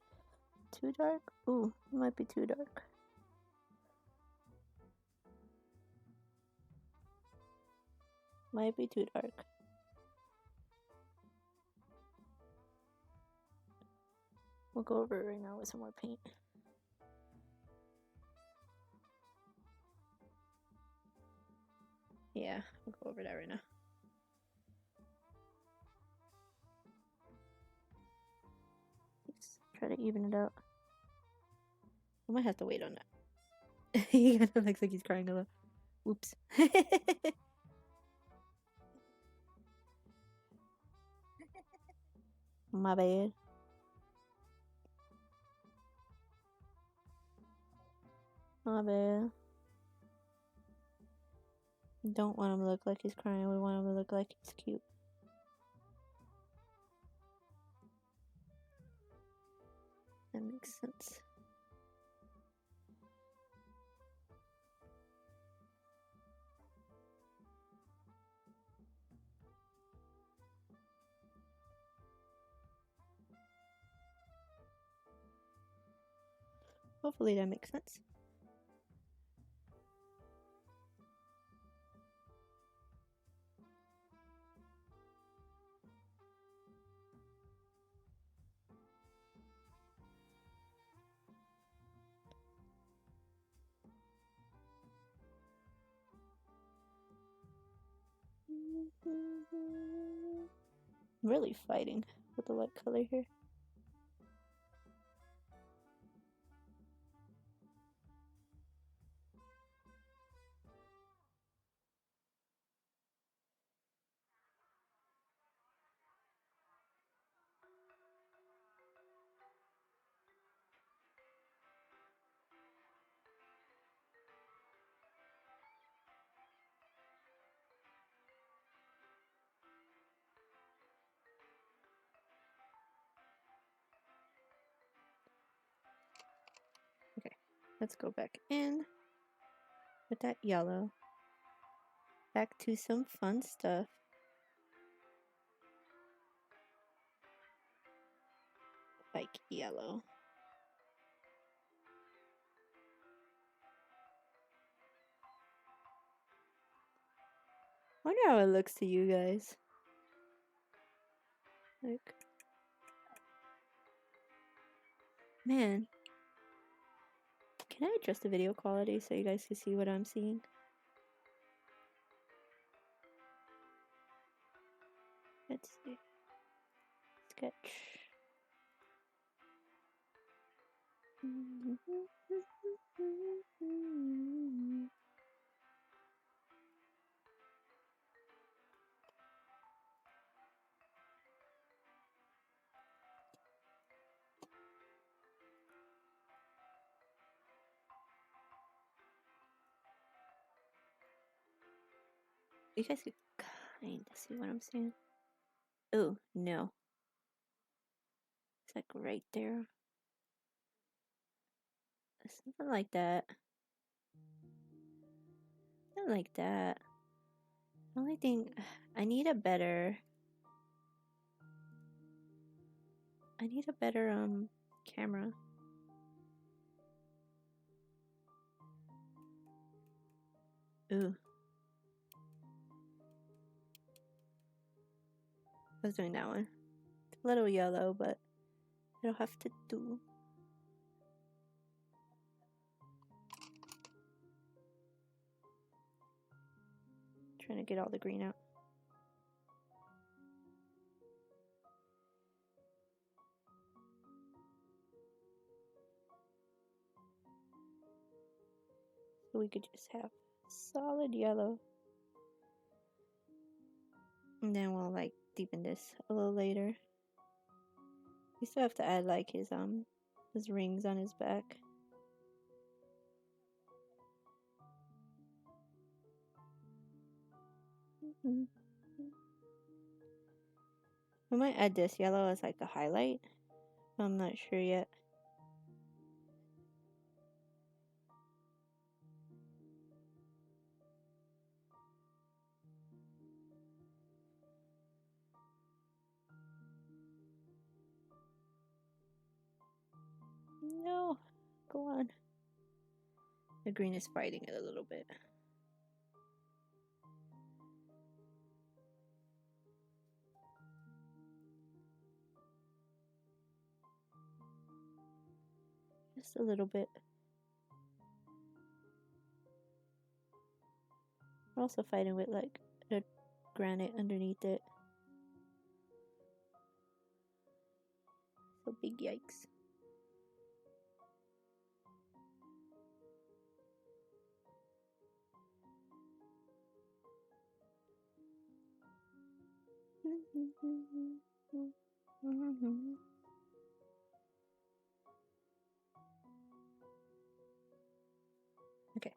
too dark. Ooh, it might be too dark. Might be too dark. We'll go over it right now with some more paint. Yeah, we'll go over that right now. Let's try to even it out. I might have to wait on that. He kind of looks like he's crying a lot. Oops. My bad. My bad. Don't want him to look like he's crying. We want him to look like he's cute. That makes sense. Hopefully that makes sense. Really fighting with the light color here. Okay, let's go back in with that yellow. Back to some fun stuff. Like yellow. Wonder how it looks to you guys. Like, man, can I adjust the video quality so you guys can see what I'm seeing? Let's see. Sketch. You guys can kind of see what I'm saying. Oh, no. It's like right there. Something like that. Something like that. The only thing, I need a better camera. Ooh. I was doing that one. It's a little yellow, but it'll have to do. Trying to get all the green out. So we could just have solid yellow. And then we'll like deepen this a little later. We still have to add like his rings on his back. We might add this yellow as like a highlight. I'm not sure yet. No, go on. The green is fighting it a little bit. Just a little bit. We're also fighting with like the granite underneath it. So big yikes. Okay.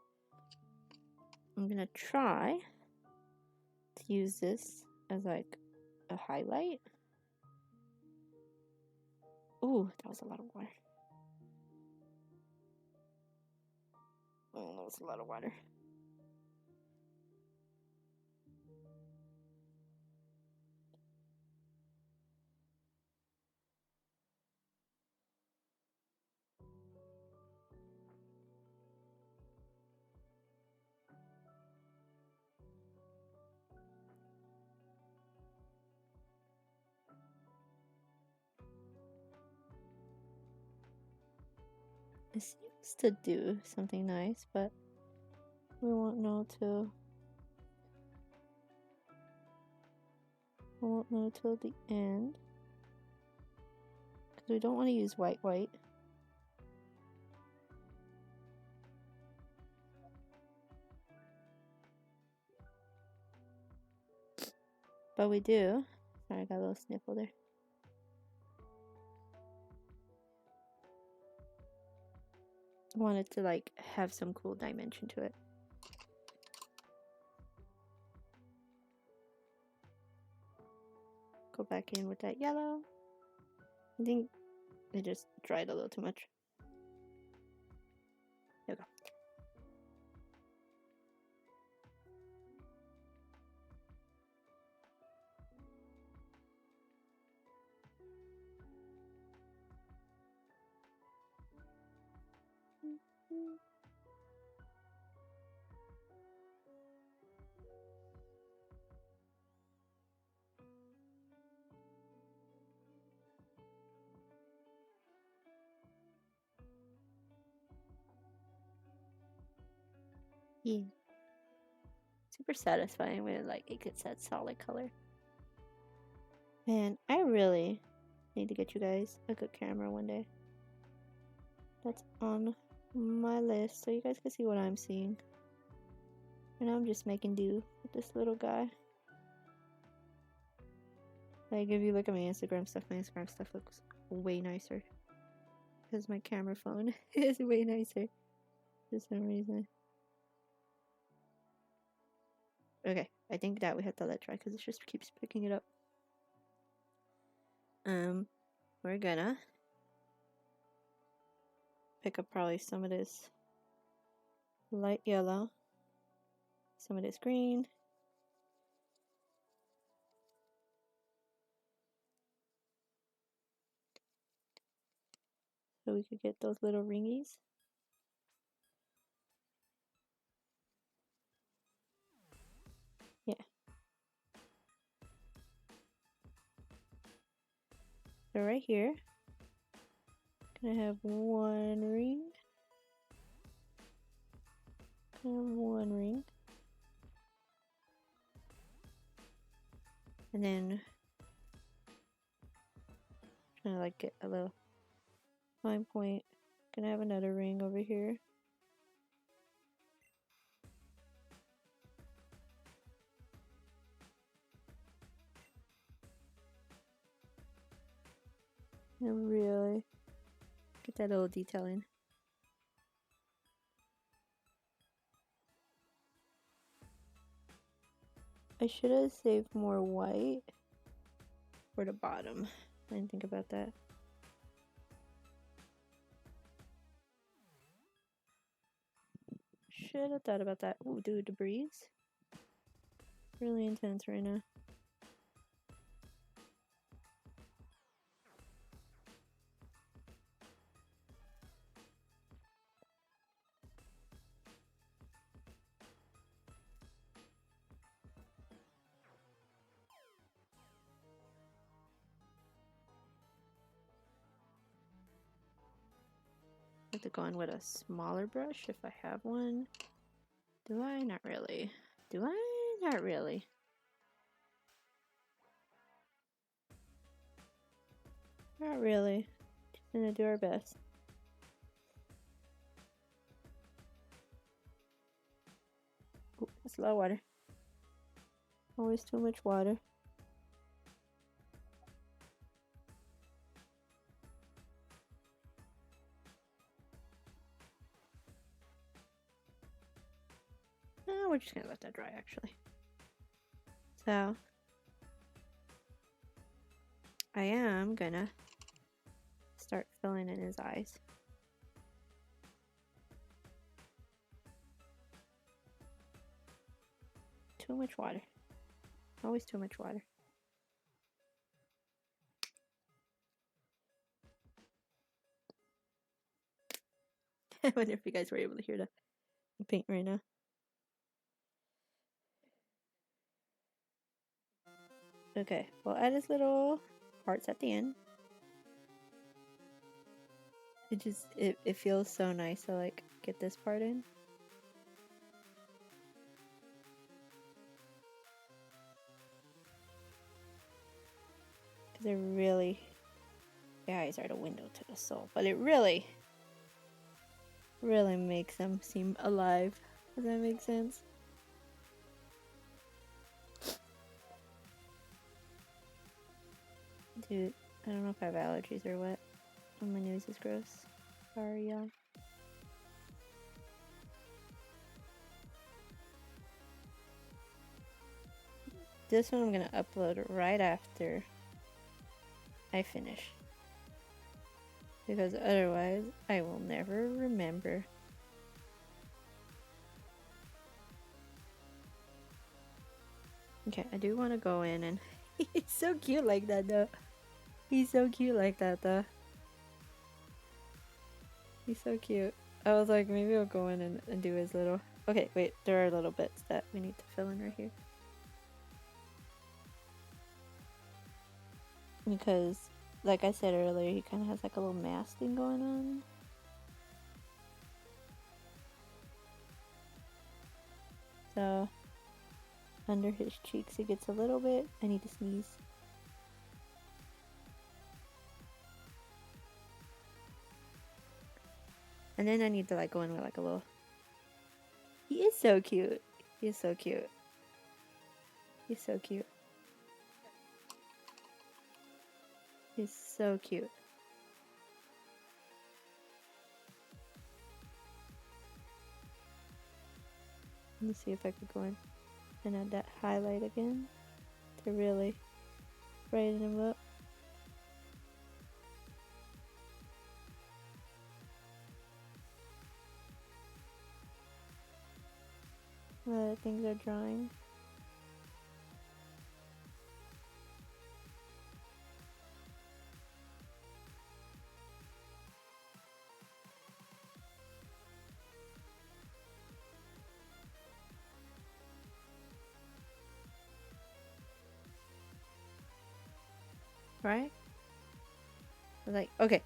I'm gonna try to use this as like a highlight. Ooh, that was a lot of water. Oh, that was a lot of water. It seems to do something nice, but we won't know till the end, because we don't want to use white. But we do. Sorry, I got a little sniffle there. I wanted to like have some cool dimension to it. Go back in with that yellow. I think it just dried a little too much. There we go. Yeah. Super satisfying when like it gets that solid color. And I really need to get you guys a good camera one day. That's on my list so you guys can see what I'm seeing. And I'm just making do with this little guy. Like if you look at my Instagram stuff looks way nicer. Because my camera phone is way nicer for some reason. Okay, I think that we have to let dry because it just keeps picking it up. We're gonna pick up probably some of this light yellow, some of this green, so we could get those little ringies. Yeah. So right here, gonna have one ring. One ring. And then trying to like get a little fine point. Gonna have another ring over here. And really get that little detail in. I should have saved more white for the bottom. I didn't think about that. Should have thought about that. Ooh, dude, the breeze. Really intense right now. I have to go in with a smaller brush if I have one. Do I? Not really. Do I? Not really. Not really. Just gonna do our best. Ooh, that's a lot of water. Always too much water. We're just gonna let that dry actually. So I am gonna start filling in his eyes. Too much water. Always too much water. I wonder if you guys were able to hear the paint right now. Okay, we'll add his little hearts at the end. It feels so nice to like get this part in. Because it really, the eyes are the window to the soul, but it really makes them seem alive. Does that make sense? Dude, I don't know if I have allergies or what. Oh, my nose is gross. Sorry, y'all. This one I'm gonna upload right after I finish. Because otherwise, I will never remember. Okay, I do want to go in and... He's so cute like that, though. He's so cute like that, though. He's so cute. I was like, maybe I'll go in and do his little... Okay, wait, there are little bits that we need to fill in right here. Because, like I said earlier, he kind of has like a little mask thing going on. So, under his cheeks it gets a little bit. I need to sneeze. And then I need to like go in with like a little... He is so cute. He is so cute. He's so cute. He's so cute. Let me see if I could go in and add that highlight again to really brighten him up. Things are drying. Right? Like, okay,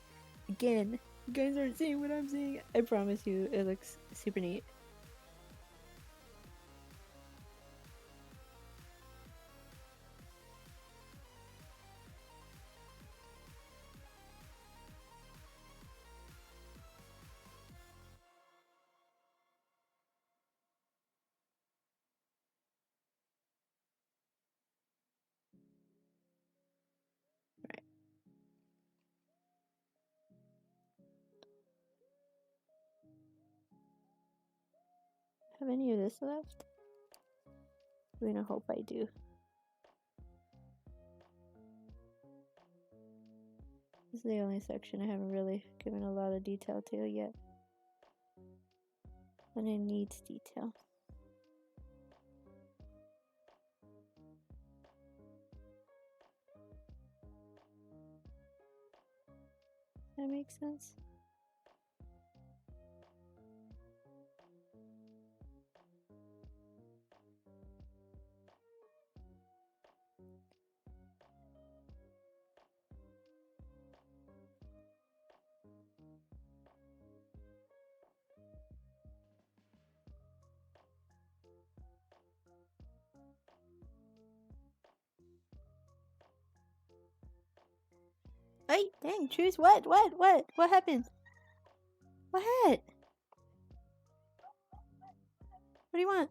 again, you guys aren't seeing what I'm seeing. I promise you, it looks super neat. Right. Have any of this left? I mean, I hope I do. This is the only section I haven't really given a lot of detail to yet. And it needs detail. That makes sense. Hey, dang, choose what? What happened? What? What do you want?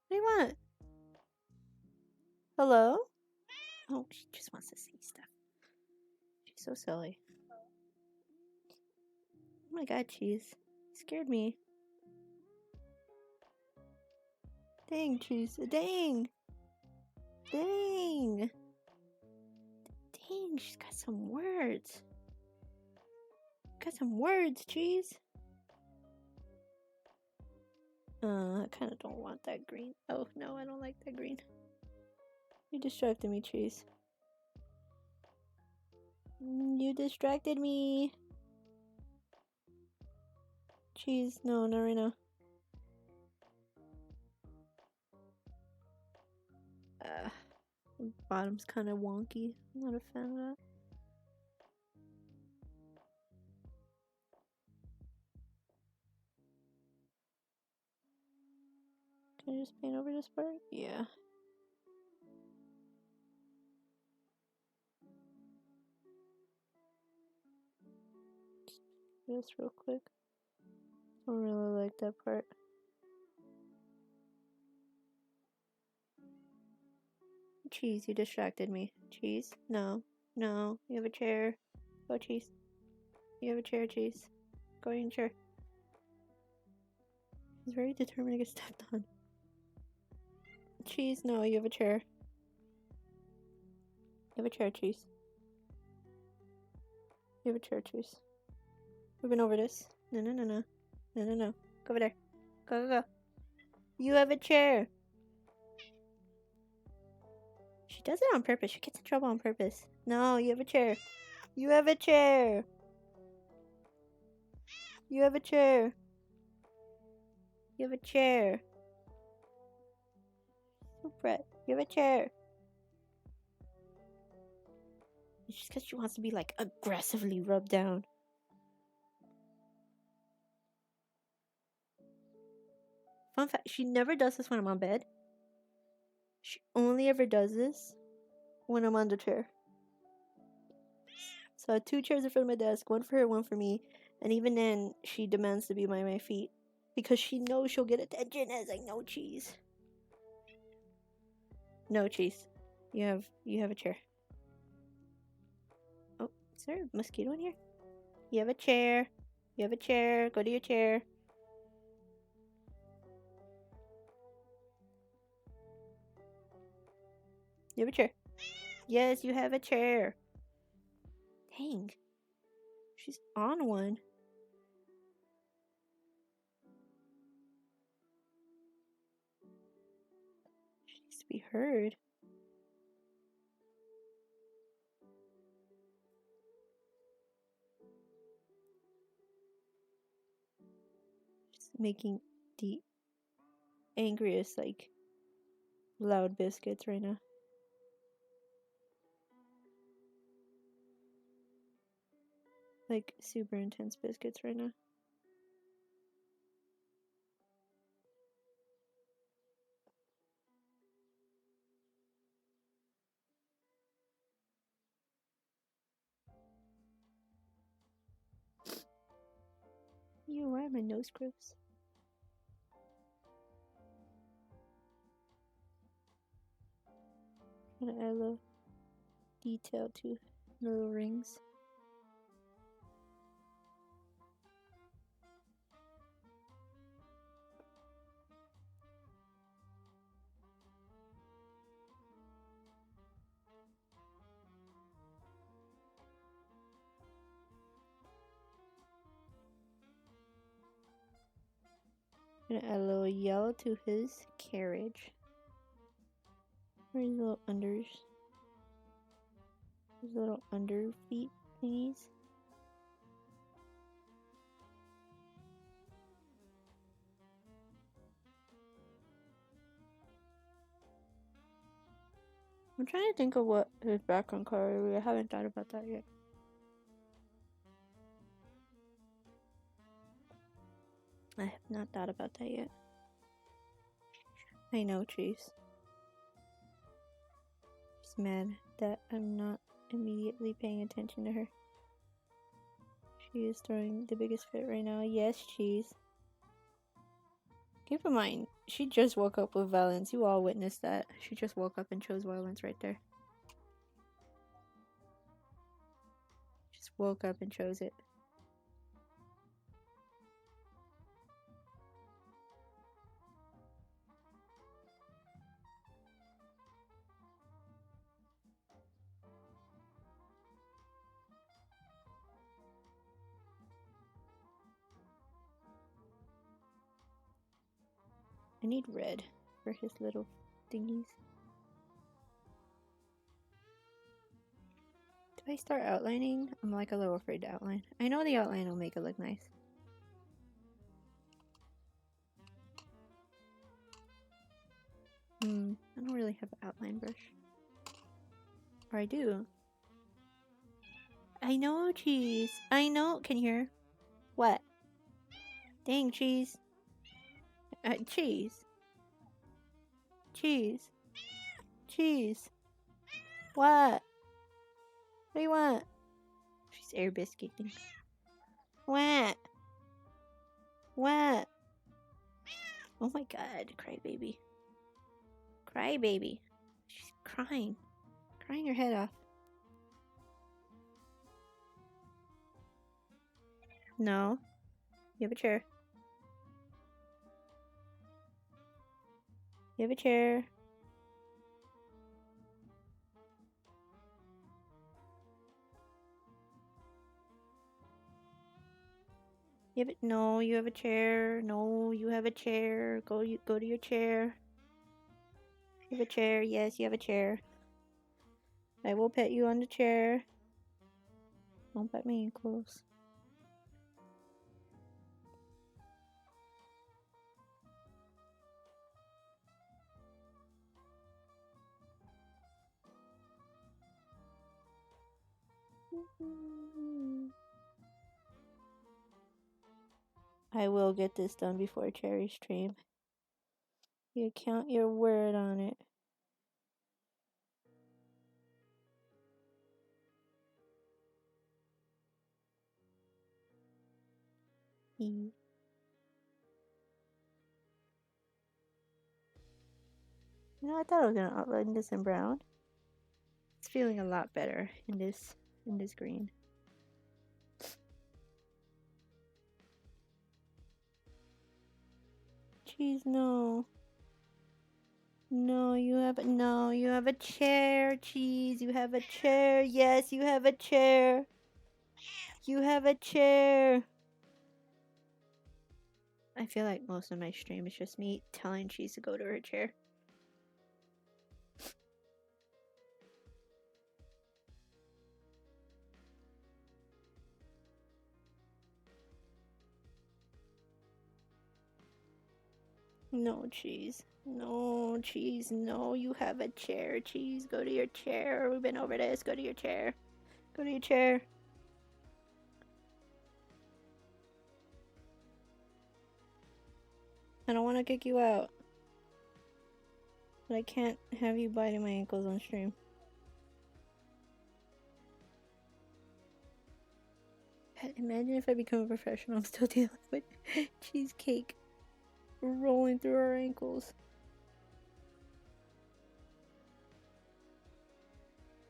What do you want? Hello? Oh, she just wants to see stuff. She's so silly. Oh my god, Cheese. Scared me. Dang, Cheese. Dang! Dang! Dang, she's got some words. Got some words, Cheese. I kind of don't want that green. Oh, no, I don't like that green. You distracted me, Cheese. You distracted me. Cheese, no, not right now. Bottom's kind of wonky. I'm not a fan of that. Can I just paint over this part? Yeah. This real quick. Don't really like that part. Cheese, you distracted me. Cheese? No. No. You have a chair. Go, Cheese. You have a chair, Cheese. Go in your chair. He's very determined to get stepped on. Cheese, no, you have a chair. You have a chair, Cheese. You have a chair, Cheese. We've been over this. No, no, no, no. No, no, no. Go over there. Go, go, go. You have a chair. She does it on purpose. She gets in trouble on purpose. No, you have a chair. You have a chair. You have a chair. You have a chair. Brett, you have a chair. It's just because she wants to be like aggressively rubbed down. Fun fact, she never does this when I'm on bed. She only ever does this when I'm on the chair. So I have 2 chairs in front of my desk, one for her, one for me. And even then, she demands to be by my feet. Because she knows she'll get attention as like, no, Cheese. No, Cheese. You have a chair. Oh, is there a mosquito in here? You have a chair. You have a chair. Go to your chair. You have a chair. Yes, you have a chair. Dang. She's on one. She needs to be heard. She's making the angriest, like, loud biscuits right now. Like, super intense biscuits right now. Ew, why my nose gross? I'm gonna add a little detail to the little rings. I'm gonna add a little yellow to his carriage. Where's his little unders? His little under feet thingies. I'm trying to think of what his background color would be. I haven't thought about that yet. I have not thought about that yet. I know, Cheese. She's mad that I'm not immediately paying attention to her. She is throwing the biggest fit right now. Yes, Cheese. Keep in mind, she just woke up with violence. You all witnessed that. She just woke up and chose violence right there. Just woke up and chose it. I need red for his little thingies. Do I start outlining? I'm like a little afraid to outline. I know the outline will make it look nice. I don't really have an outline brush. Or I do. I know, Cheese. I know. Can you hear? What? Dang, Cheese. Cheese. Cheese. Cheese. What? What do you want? She's air biscuiting. What? What? Oh my god, crybaby. Crybaby. She's crying. Crying her head off. No. You have a chair. You have a chair. You have a, no, you have a chair. No, you have a chair. Go to your chair. You have a chair. Yes, you have a chair. I will pet you on the chair. Don't pet my ankles. I will get this done before Cherry stream. You count your word on it. You know, I thought I was gonna outline this in brown. It's feeling a lot better in this green. Jeez, no. No, you have a chair, Cheese. You have a chair. Yes, you have a chair. You have a chair. I feel like most of my stream is just me telling Cheese to go to her chair. No, Cheese. No, Cheese. No, you have a chair, Cheese. Go to your chair. We've been over this. Go to your chair. Go to your chair. I don't want to kick you out. But I can't have you biting my ankles on stream. Imagine if I become a professional, I'm still dealing with Cheesecake rolling through our ankles.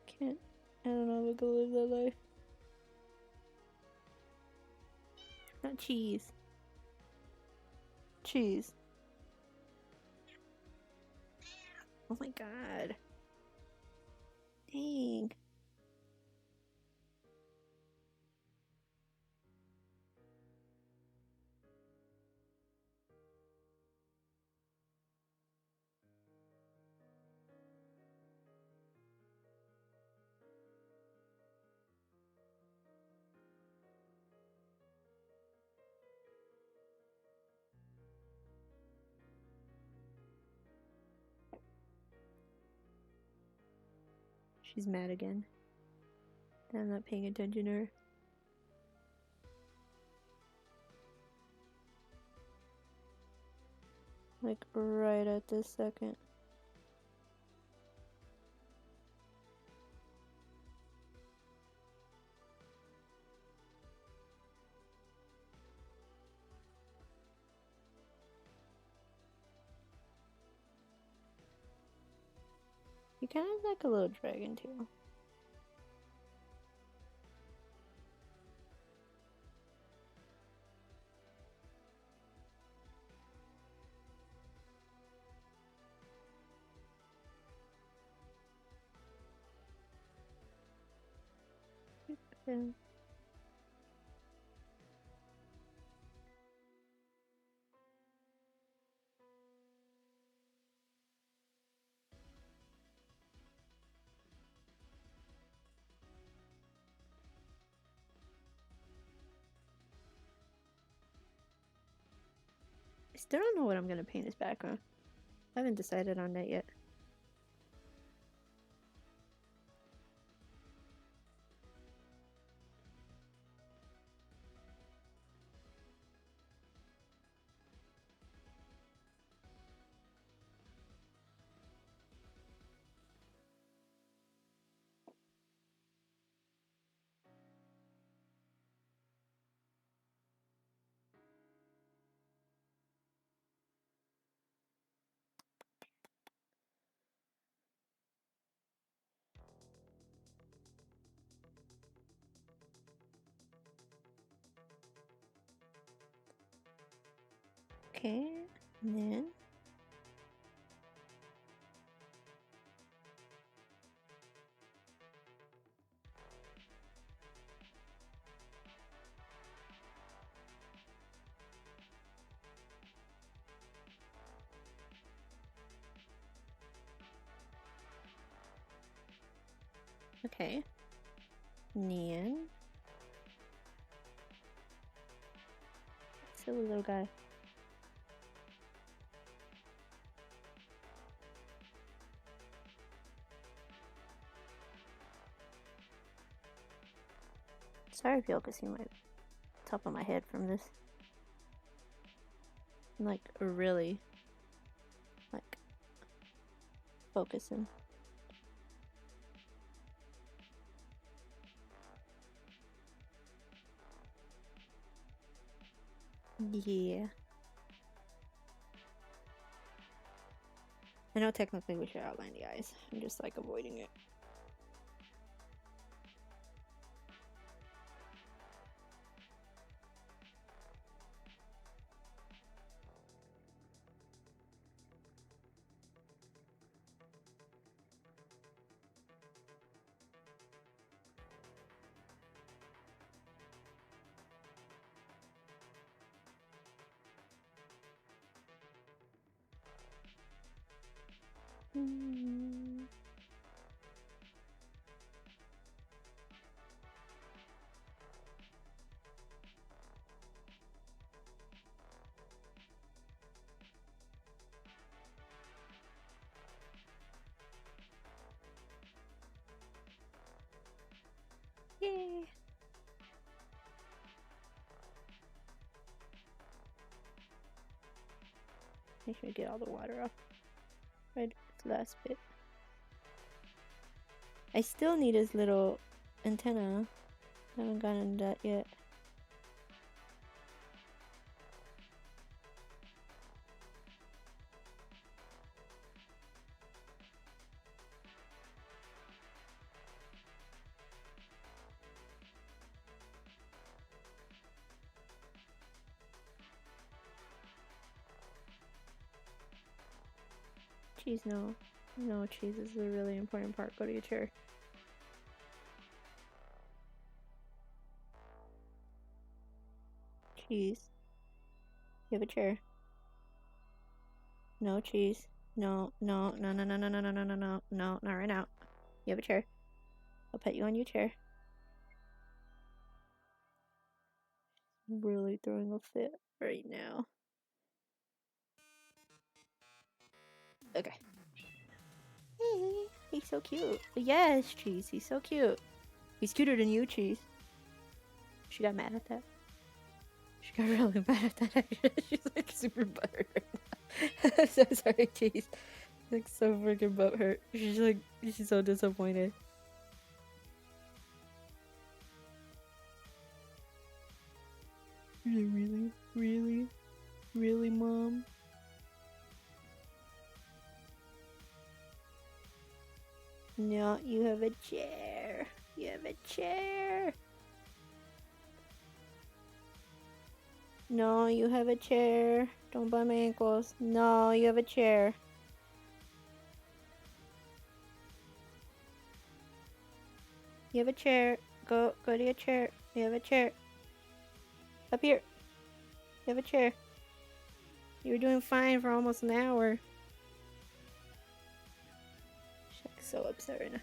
Can't. I don't know if I can live that life. Not Cheese. Cheese. Oh my god. Dang. She's mad again. I'm not paying attention to her. Like right at this second. You kind of like a little dragon too. Yeah. still don't know what I'm gonna paint this background. I haven't decided on that yet. Okay, and then okay. Nian. Silly little guy. Sorry if y'all can see my top of my head from this. I'm like really like focusing. Yeah. I know technically we should outline the eyes. I'm just like avoiding it. Yay! Make sure to get all the water off. Right, last bit. I still need his little antenna. I haven't gotten that yet. Cheese, no. No, cheese is a really important part. Go to your chair. Cheese. You have a chair. No, cheese. No, no, no, no, no, no, no, no, no, no, no, no, not right now. You have a chair. I'll put you on your chair. I'm really throwing a fit right now. Okay. Hey, he's so cute. Yes, Cheese, he's so cute. He's cuter than you, Cheese. She got mad at that. She got really mad at that. She's like super butthurt right now. I'm so sorry, Cheese. Like so freaking butthurt. She's so disappointed. Really? Really? Really, Mom? No, you have a chair. You have a chair. No, you have a chair. Don't bite my ankles. No, you have a chair. You have a chair. Go to your chair. You have a chair. Up here. You have a chair. You were doing fine for almost an hour. She's like so upset right now.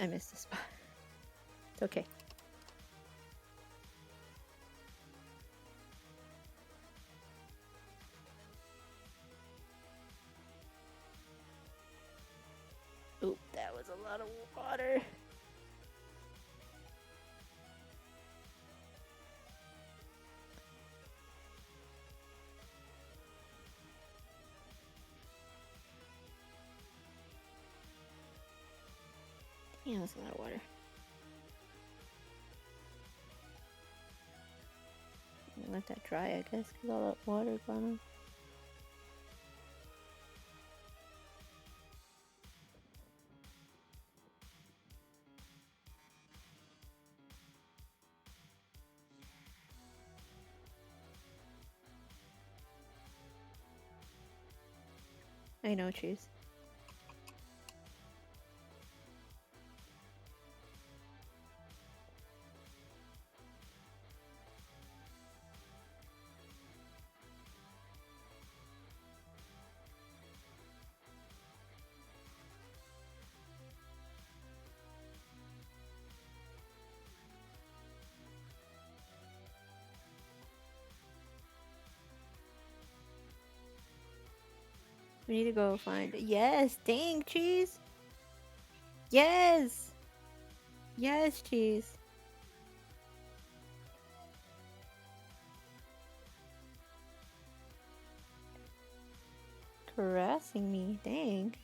I missed the spot. It's okay. Oop, that was a lot of water. Yeah, that's a lot of water. Let that dry, I guess, because all that water gone on. I know, Cheese. We need to go find. Yes, dang, Cheese. Yes, yes, Cheese. Harassing me, dang.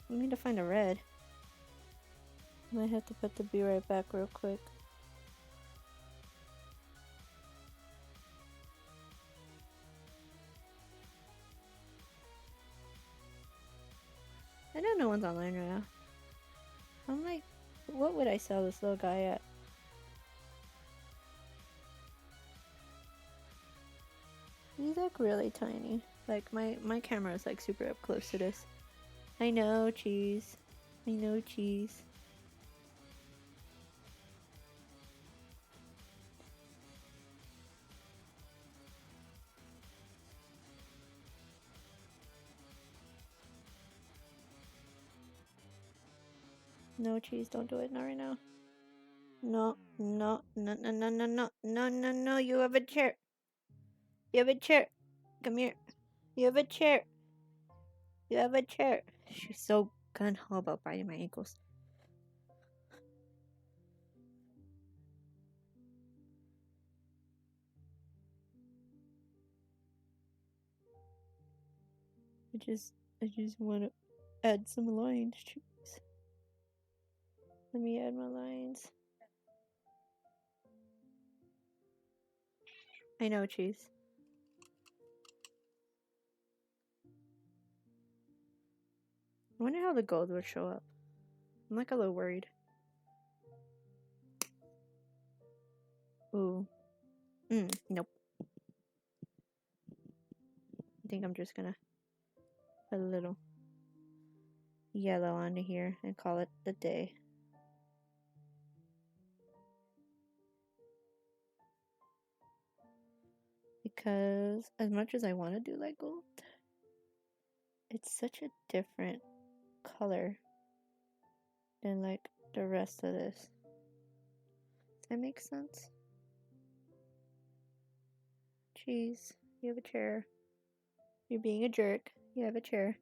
We need to find a red. Might have to put the bee right back real quick. I know no one's online right now. I'm like, what would I sell this little guy at? He's like really tiny. Like my camera is like super up close to this. I know, Cheese. I know, Cheese. No, Cheese, don't do it. Not right now. No, no, no, no, no, no, no, no, no, no. You have a chair. You have a chair. Come here. You have a chair. You have a chair. She's so gun-ho about biting my ankles. I just want to add some lines, Cheese. Let me add my lines. I know, Cheese. I wonder how the gold would show up. I'm like a little worried. Ooh. Nope. I think I'm just gonna put a little yellow onto here and call it the day. Because as much as I want to do like gold, it's such a different color than like the rest of this. Does that make sense? Jeez, you have a chair. You're being a jerk. You have a chair.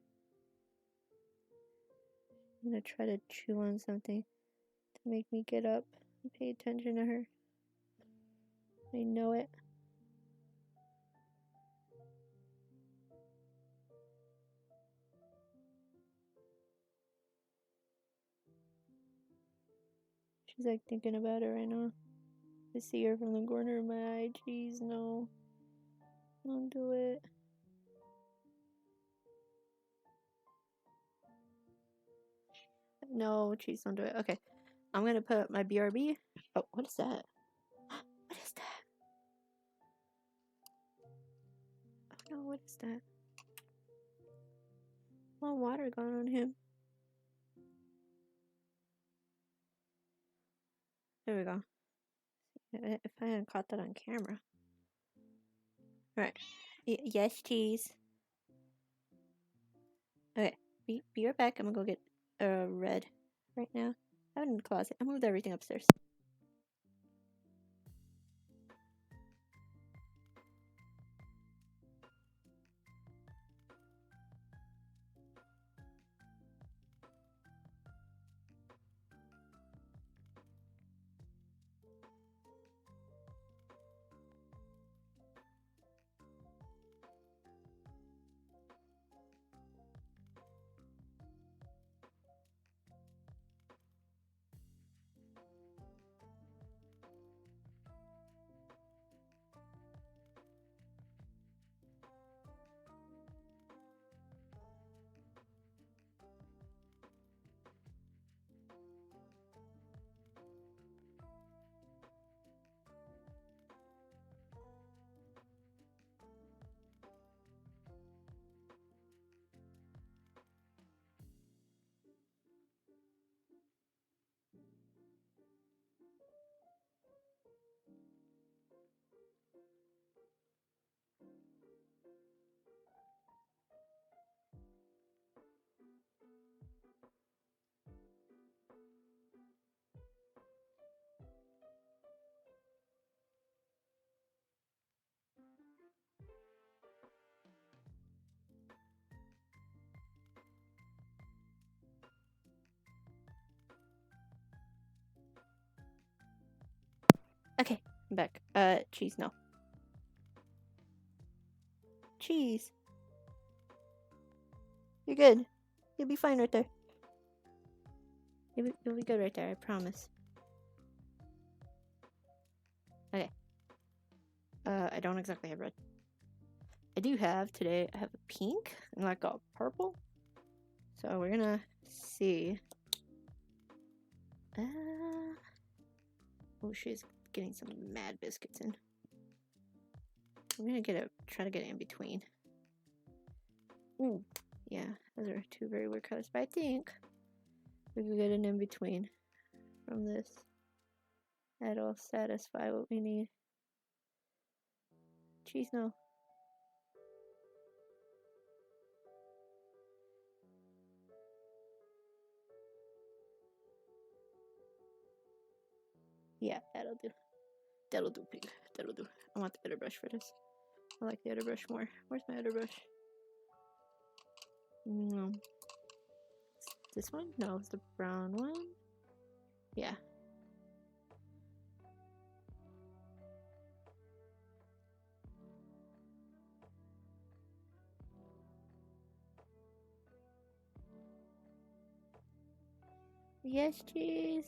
I'm gonna try to chew on something to make me get up and pay attention to her. I know it. She's like thinking about it right now. I see her from the corner of my eye. Jeez, no. Don't do it. No, jeez, don't do it. Okay. I'm gonna put my BRB. Oh, what is that? What is that? Oh no, what is that? More water gone on him. There we go. If I hadn't caught that on camera. Alright. Yes, Cheese. Okay. Be right back. I'm gonna go get red right now. I have it in the closet. I moved everything upstairs. Okay, I'm back. Cheese, no. Cheese. You're good. You'll be fine right there. You'll be good right there, I promise. Okay. I don't exactly have red. I do have today, I have a pink and like a purple. So we're gonna see. Oh, she's getting some mad biscuits in. I'm gonna try to get it in between. Ooh, yeah, those are two very weird colors, but I think we can get an in between from this. That'll satisfy what we need. Cheese, no. Yeah, that'll do. That'll do, pig. That'll do. I want the other brush for this. I like the other brush more. Where's my other brush? No. This one? No, it's the brown one. Yeah. Yes, cheese.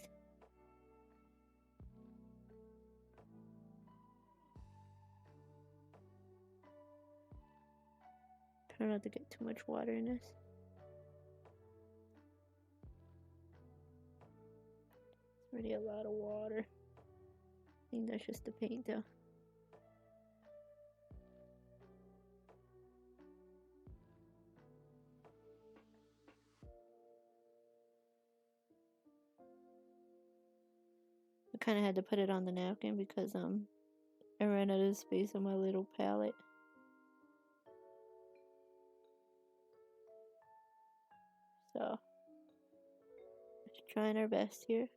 Try not to get too much water in this. It's already a lot of water. I think that's just the paint though. I kind of had to put it on the napkin because I ran out of space on my little palette. So just trying our best here.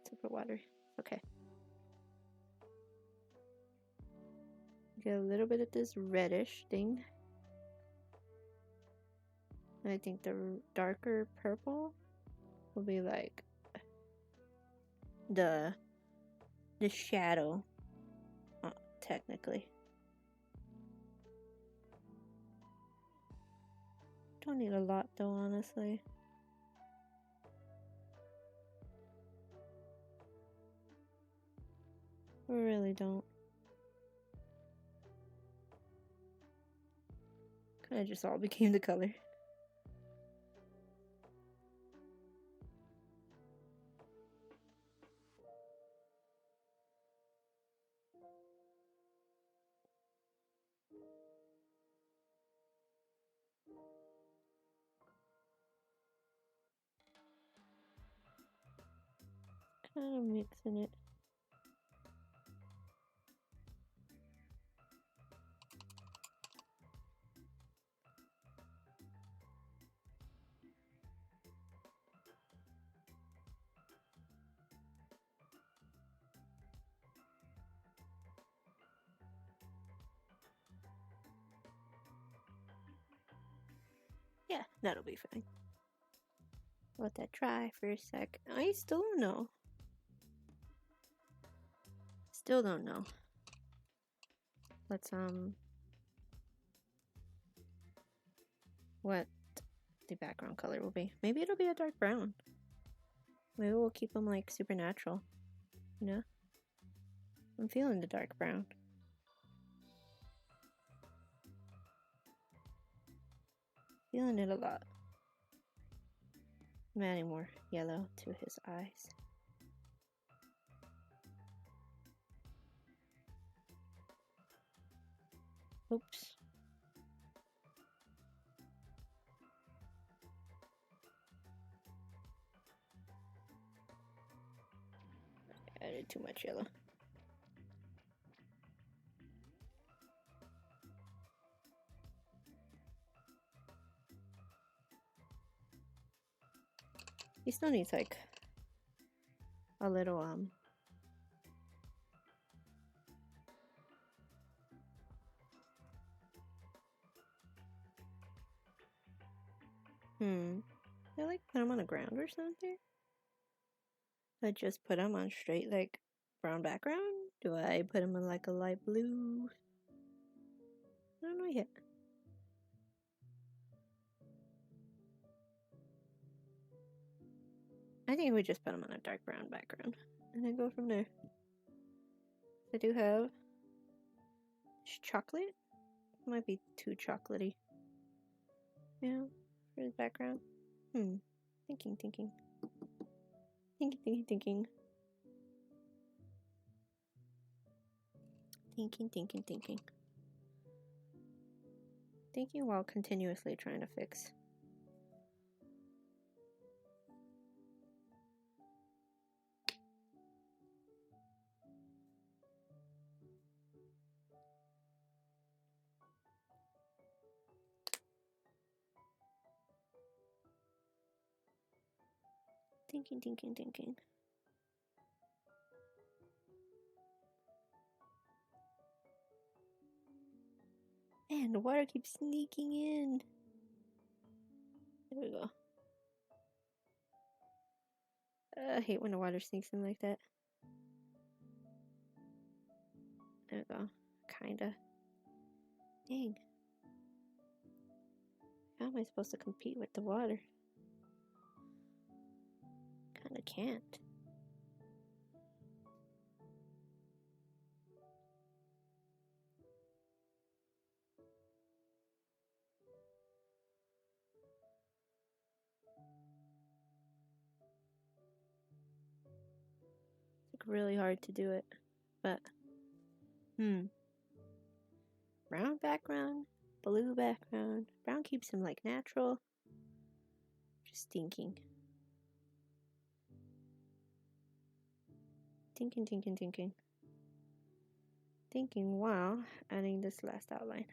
Super watery. Okay. Get a little bit of this reddish thing. And I think the darker purple will be like the shadow, technically. Don't need a lot though, honestly. We really don't. Kind of just all became the color. Kind of mixing it. That'll be fine. Let that dry for a sec. I still don't know. Still don't know. Let's what the background color will be. Maybe it'll be a dark brown. Maybe we'll keep them like supernatural. You know? I'm feeling the dark brown. Feeling it a lot. I'm adding more yellow to his eyes. Oops. I added too much yellow. He still needs like a little I like put them on the ground or something? I just put them on straight like brown background? Do I put them on like a light blue? I don't know yet. I think we just put them on a dark brown background and then go from there. I do have chocolate. It might be too chocolatey. Yeah, for the background. Thinking. Thinking. Thinking while continuously trying to fix. Thinking. Man, the water keeps sneaking in. There we go. I hate when the water sneaks in like that. There we go. Kinda. Dang. How am I supposed to compete with the water? Kinda can't. It's like really hard to do it. But brown background, blue background. Brown keeps him like natural. Just thinking. Thinking while adding this last outline.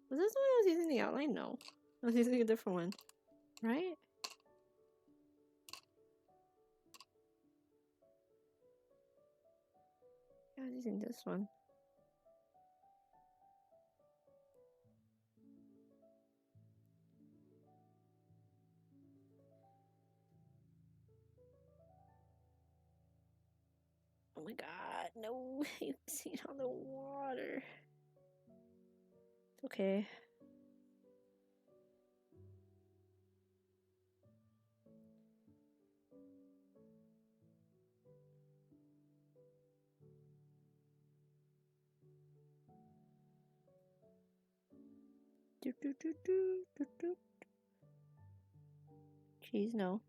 Was this the one I was using the outline? No. I was using a different one. Right? I was using this one. Oh my god, no. You can see it on the water. It's okay. Jeez, no.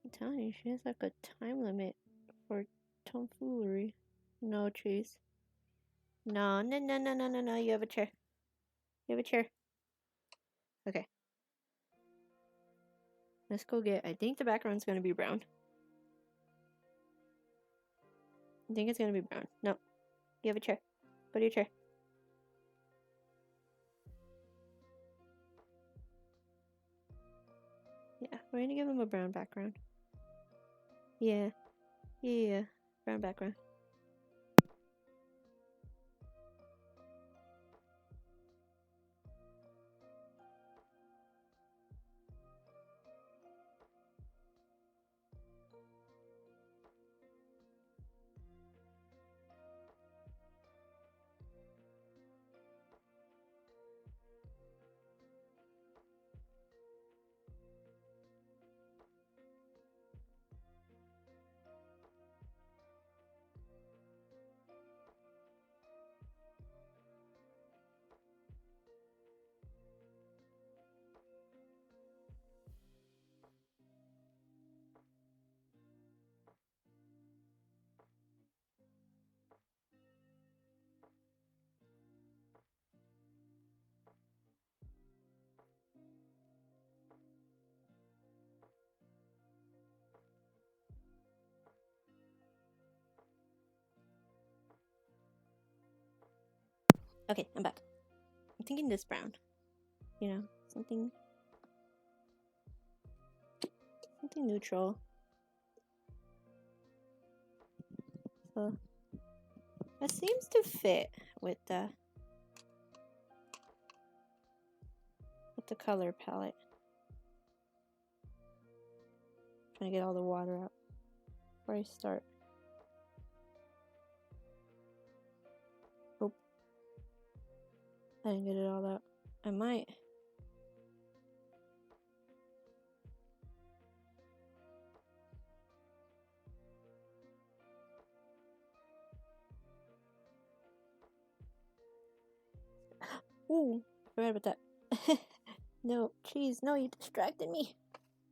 I'm telling you, she has like a time limit for tomfoolery. No, Cheese. No. You have a chair. You have a chair. Okay. Let's go get. I think the background's gonna be brown. I think it's gonna be brown. No. You have a chair. Go to your chair. We're gonna give him a brown background. Yeah. Yeah. Brown background. Okay, I'm back. I'm thinking this brown. You know, something neutral. So that seems to fit with the color palette. Trying to get all the water out before I start. Oh, I didn't get it all out. I might. Ooh, forgot about that. No, cheese, no, you distracted me.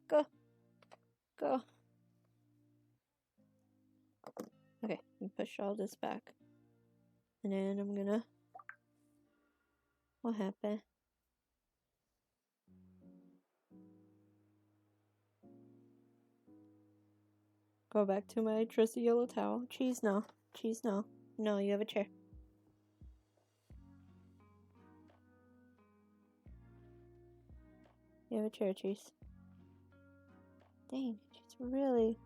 Go. Go. Okay, push all this back. And then I'm gonna... What happened? Go back to my trusty yellow towel. Cheese, no. Cheese, no. No, you have a chair. You have a chair, Cheese. Dang, she's really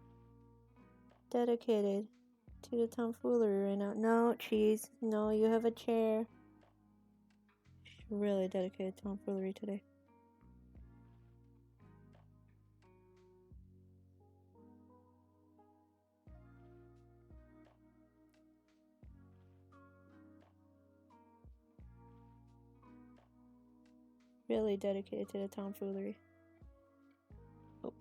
dedicated to the tomfoolery right now. No, Cheese. No, you have a chair. She's really dedicated to tomfoolery today. Really dedicated to the tomfoolery. Oh.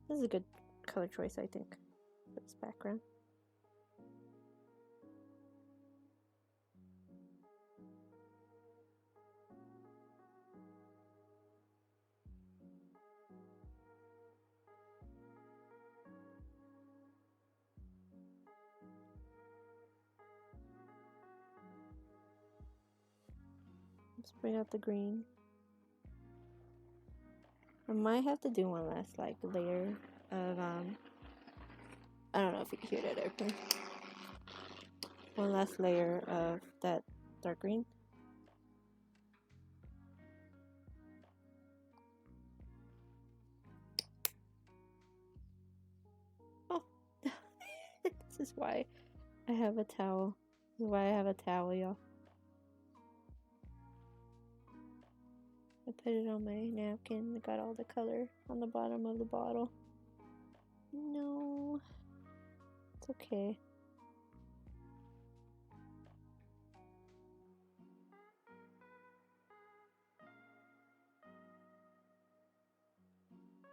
This is a good color choice, I think, for this background. Let's bring out the green. I might have to do one last like layer of I don't know if you can hear that airplane. One last layer of that dark green. Oh, this is why I have a towel. This is why I have a towel, y'all. I put it on my napkin. I got all the color on the bottom of the bottle. No, it's okay.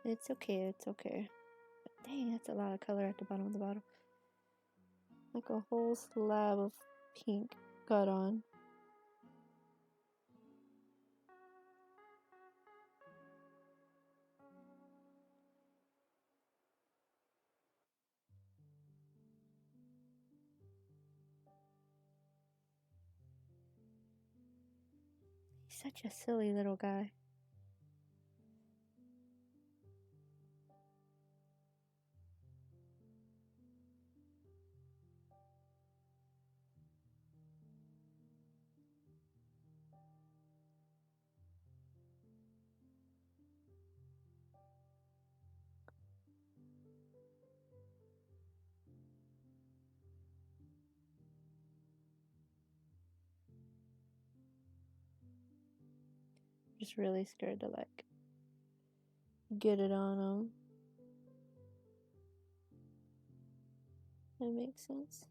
It's okay, it's okay. But dang, that's a lot of color at the bottom of the bottle. Like a whole slab of pink got on. He's such a silly little guy. just really scared to like get it on them. That makes sense.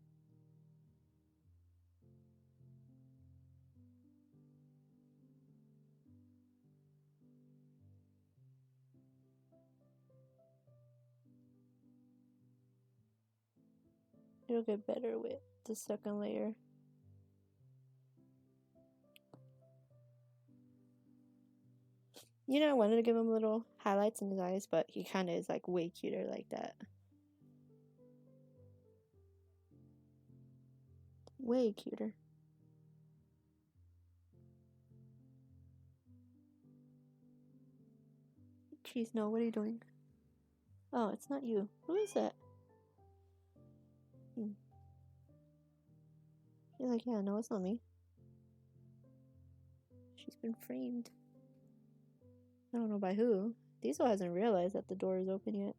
It'll get better with the second layer. You know, I wanted to give him little highlights in his eyes, but he kind of is like way cuter like that. Way cuter. Jeez, no, what are you doing? Oh, it's not you. Who is that? He's like, yeah, no, it's not me. She's been framed. I don't know by who. Diesel hasn't realized that the door is open yet.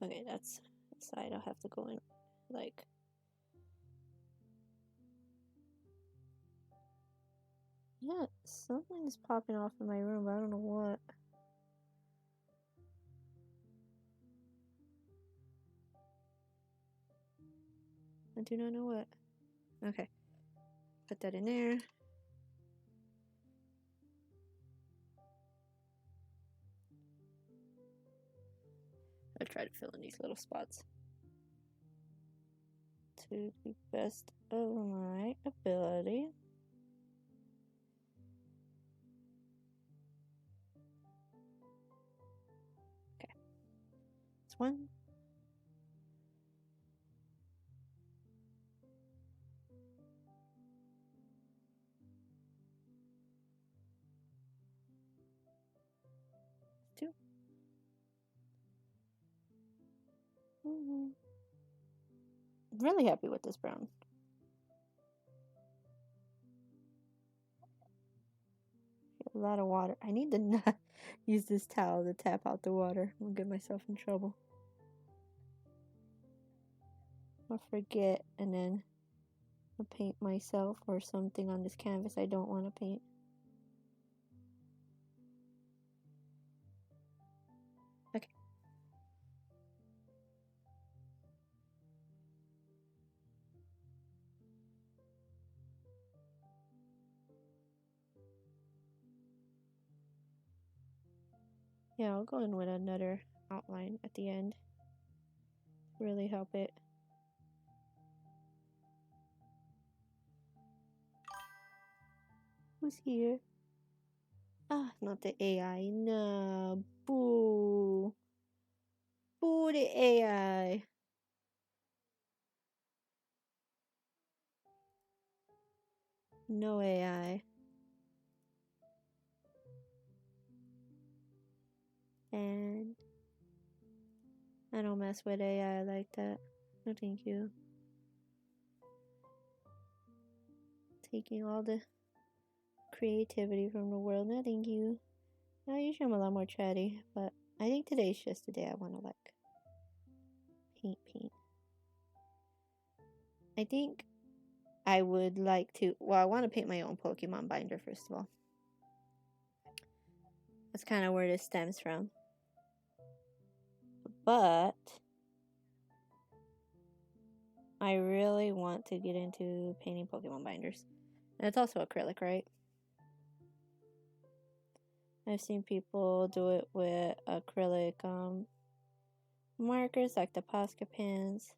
Okay, that's the side. I'll have to go in, like... Yeah, something's popping off in my room, but I don't know what. I do not know what. Okay. Put that in there. I'll try to fill in these little spots to the best of my ability. Okay. That's one. Two. Really happy with this brown. A lot of water. I need to not use this towel to tap out the water. I'll get myself in trouble. I'll forget and then I'll paint myself or something on this canvas I don't want to paint. Okay. Yeah, I'll go in with another outline at the end. Really help it. Who's here? Ah, not the AI. No. Boo. Boo the AI. No AI. And I don't mess with AI like that. No, thank you. Taking all the creativity from the world. No, thank you. Now, usually I'm a lot more chatty, but I think today's just the day I want to like paint. I think I would like to. Well, I want to paint my own Pokemon binder first of all. That's kind of where this stems from. But I really want to get into painting Pokemon binders. And it's also acrylic, right? I've seen people do it with acrylic markers like the Posca pens.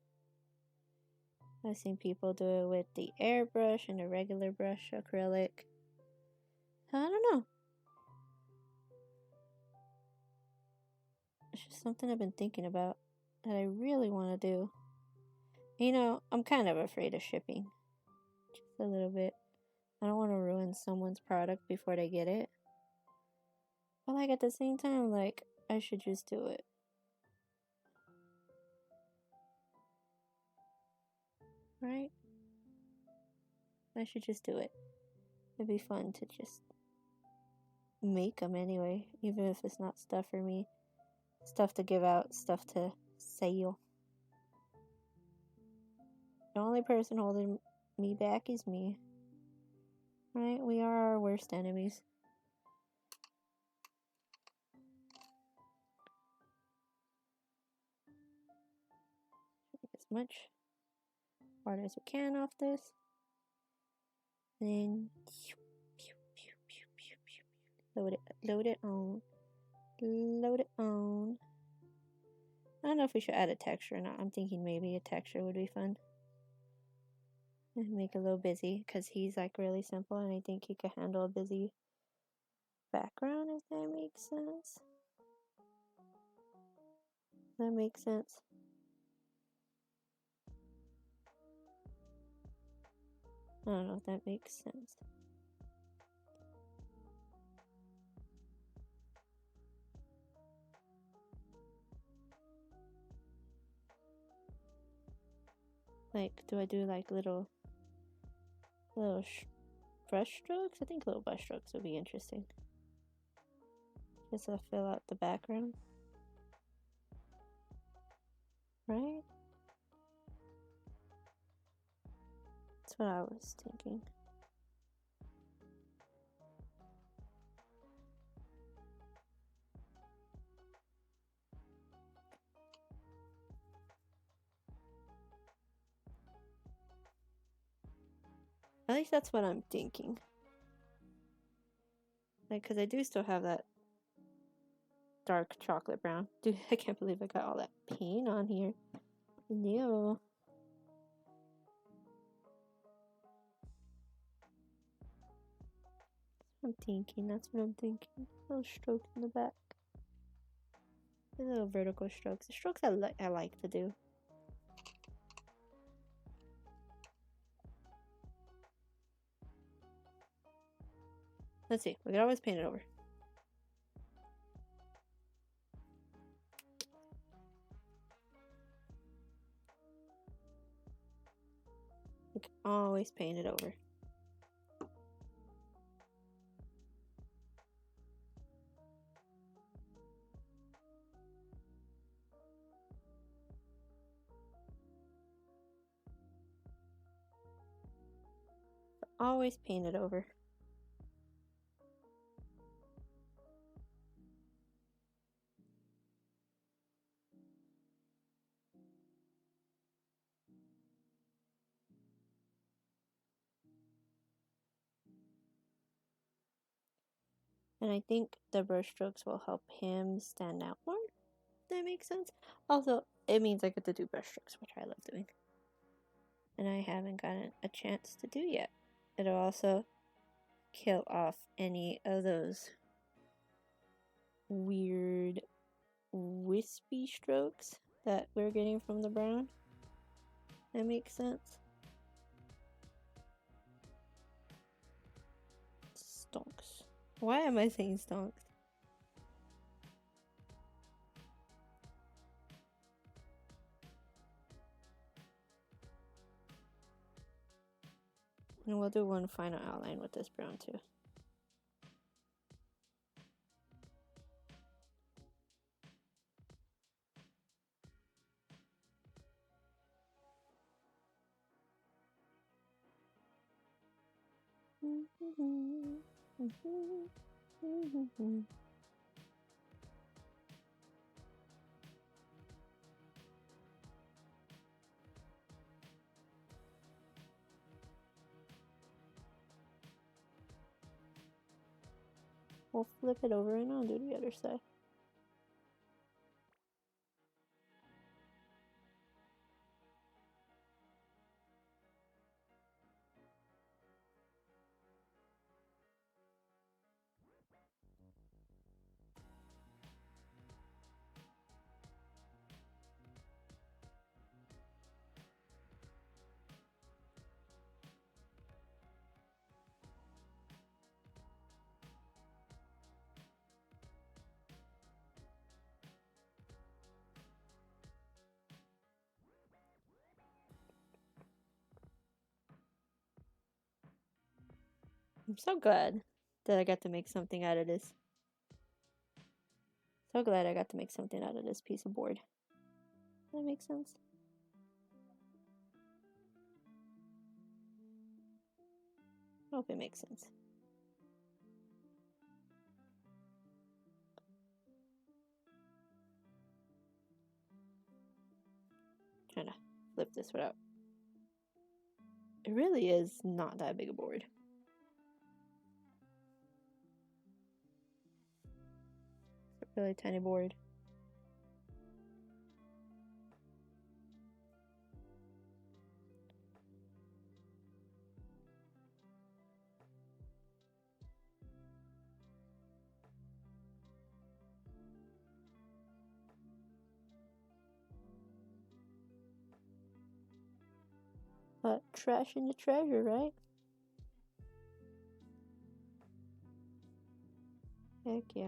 I've seen people do it with the airbrush and the regular brush acrylic. I don't know. It's just something I've been thinking about that I really want to do. You know, I'm kind of afraid of shipping. Just a little bit. I don't want to ruin someone's product before they get it. But like at the same time, like I should just do it. Right? I should just do it. It'd be fun to just make them anyway, even if it's not stuff for me. Stuff to give out, stuff to sell. The only person holding me back is me. Right? We are our worst enemies. Get as much water as we can off this. And then load it on. Load it on. I don't know if we should add a texture or not. I'm thinking maybe a texture would be fun. And make it a little busy, because he's like really simple and I think he could handle a busy background, if that makes sense. That makes sense. I don't know if that makes sense. Like, do I do like little brush strokes? I think little brush strokes would be interesting. Just to fill out the background. Right? That's what I was thinking. At least that's what I'm thinking. Like, because I do still have that dark chocolate brown. Dude, I can't believe I got all that paint on here. No. I'm thinking. That's what I'm thinking. A little stroke in the back. A little vertical strokes. The strokes I like to do. Let's see. We could always paint it over. We can always paint it over. Always paint it over. And I think the brush strokes will help him stand out more. If that makes sense. Also, it means I get to do brush strokes, which I love doing. And I haven't gotten a chance to do yet. It'll also kill off any of those weird wispy strokes that we're getting from the brown. That makes sense. Stonks. Why am I saying stonks? And we'll do one final outline with this brown too. We'll flip it over and I'll do the other side. I'm so good. that I got to make something out of this. So glad I got to make something out of this piece of board. Does that make sense? I hope it makes sense. Trying to flip this without. It really is not that big a board. It's a really tiny board. But trash in the treasure, right? Heck yeah.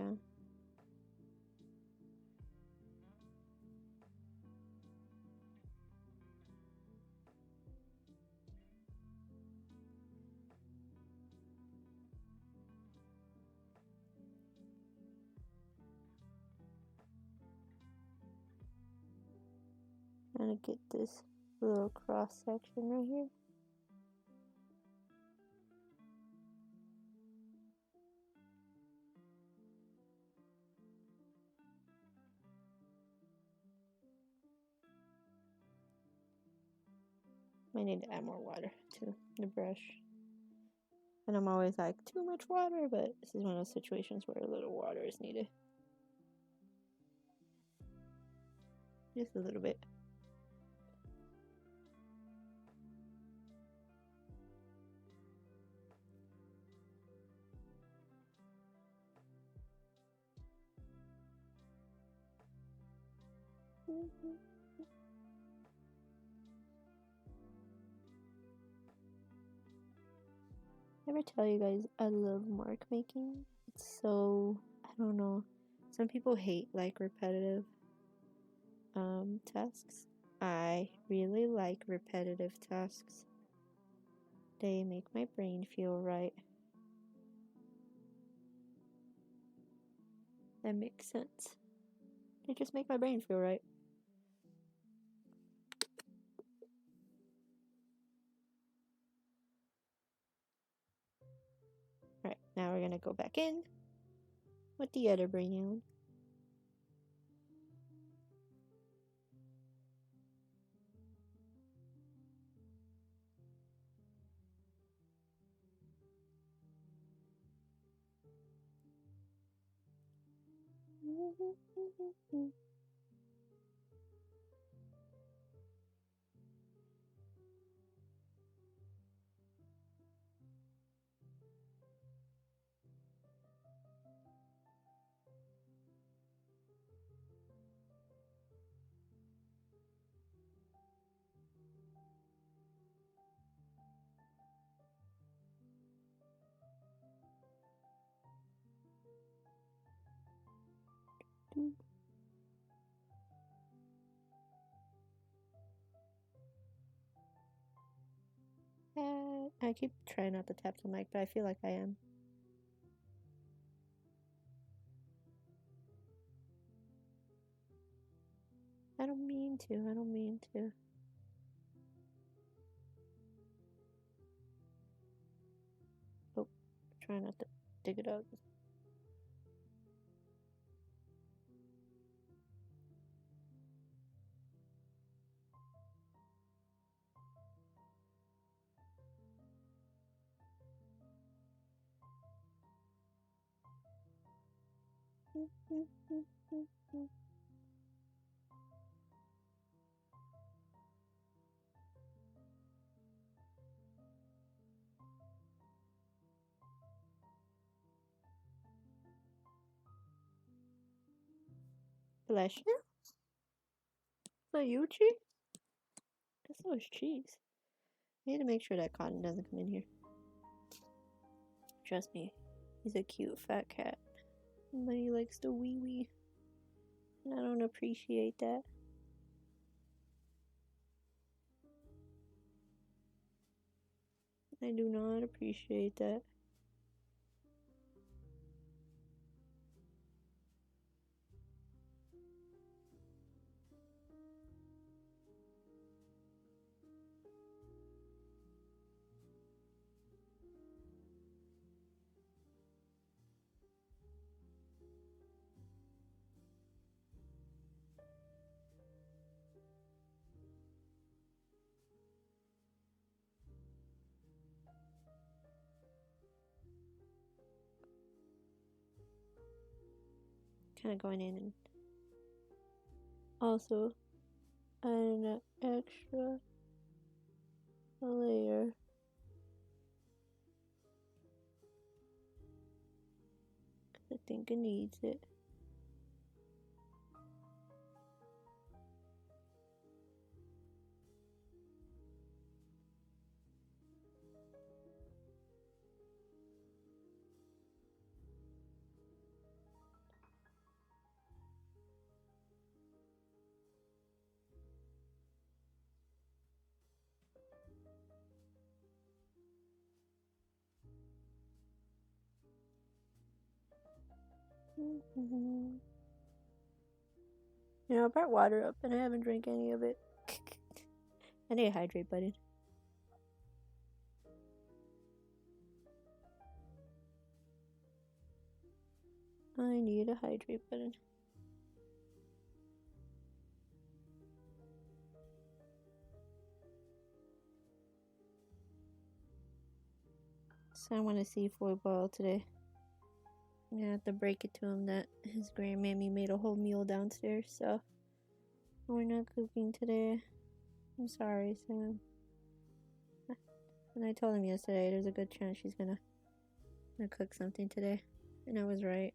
I'm gonna get this little cross section right here. I need to add more water to the brush. And I'm always like, too much water, but this is one of those situations where a little water is needed. Just a little bit. Ever tell you guys I love mark making? It's so, I don't know. Some people hate like repetitive tasks. I really like repetitive tasks. They make my brain feel right. That makes sense. They just make my brain feel right. Alright, now we're gonna go back in with the other brown. I keep trying not to tap the mic, but I feel like I am. I don't mean to. I don't mean to. Oh, try not to dig it up. Bless you. Is that you, cheese? That's always cheese. I need to make sure that cotton doesn't come in here. Trust me, he's a cute fat cat. But he likes to wee wee. And I don't appreciate that. I do not appreciate that. kind of going in and also adding an extra layer. I think it needs it. You know, I brought water up and I haven't drank any of it. I need to hydrate, buddy. I need a hydrate button. So I want to see foil boil today. I'm gonna have to break it to him that his grandmammy made a whole meal downstairs, so we're not cooking today. I'm sorry, Sam. And I told him yesterday there's a good chance she's gonna cook something today, and I was right.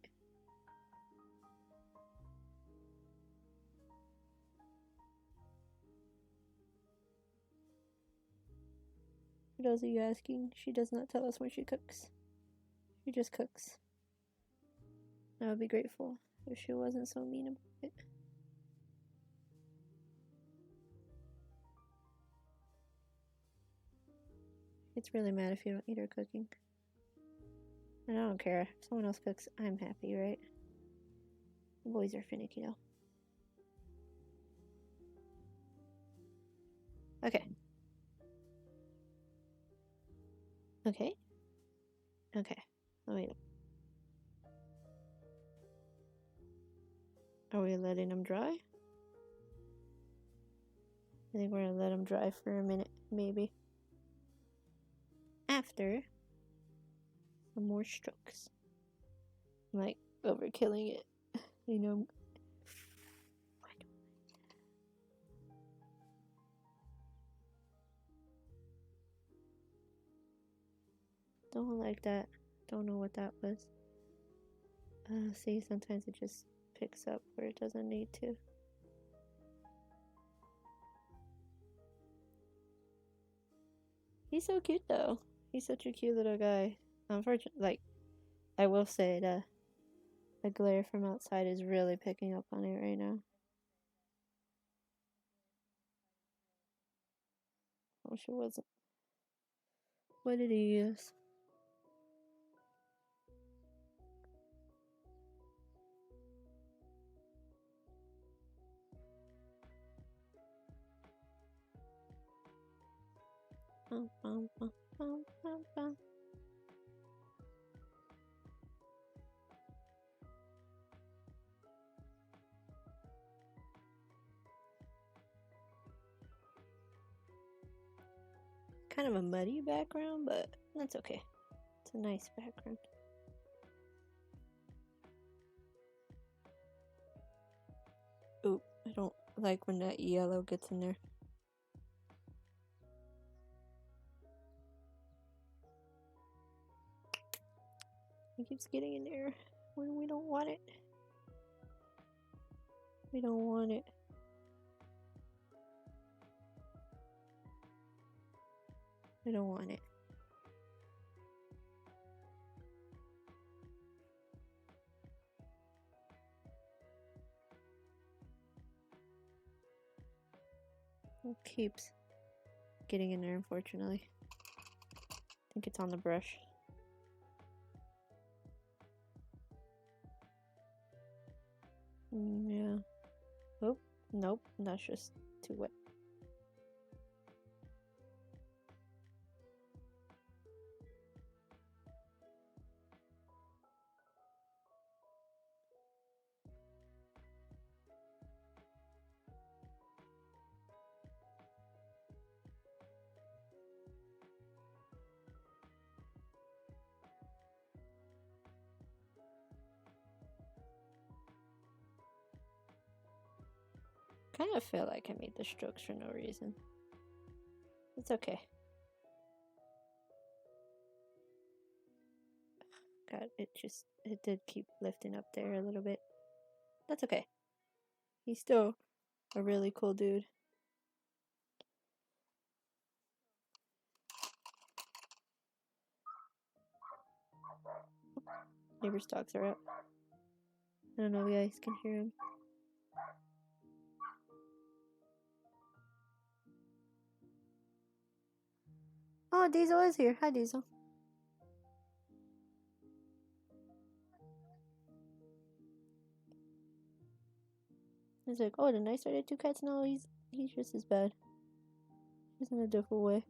For those of you asking, she does not tell us when she cooks. She just cooks. I would be grateful if she wasn't so mean about it. It's really mad if you don't eat her cooking. And I don't care. If someone else cooks, I'm happy, right? The boys are finicky though. Okay. Okay. Okay. Wait. Are we letting them dry? I think we're gonna let them dry for a minute, maybe. After some more strokes. I'm like overkilling it, you know. Don't like that. Don't know what that was. See, sometimes it just picks up where it doesn't need to. He's so cute though. He's such a cute little guy. Unfortunately, like, I will say the glare from outside is really picking up on it right now. I wish it wasn't. What did he use? Kind of a muddy background, but that's okay. It's a nice background. Ooh, I don't like when that yellow gets in there. It keeps getting in there when we don't want it. We don't want it. I don't want it. It keeps getting in there, unfortunately. I think it's on the brush. Yeah. Oh, nope, that's just too wet. kind of feel like I made the strokes for no reason. It's okay. God, it did keep lifting up there a little bit. That's okay. He's still a really cool dude. Neighbor's dogs are up. I don't know if you guys can hear him. Oh, Diesel is here. Hi, Diesel. He's like, oh, didn't I start 2 cats? No, he's just as bad. Just in a different way.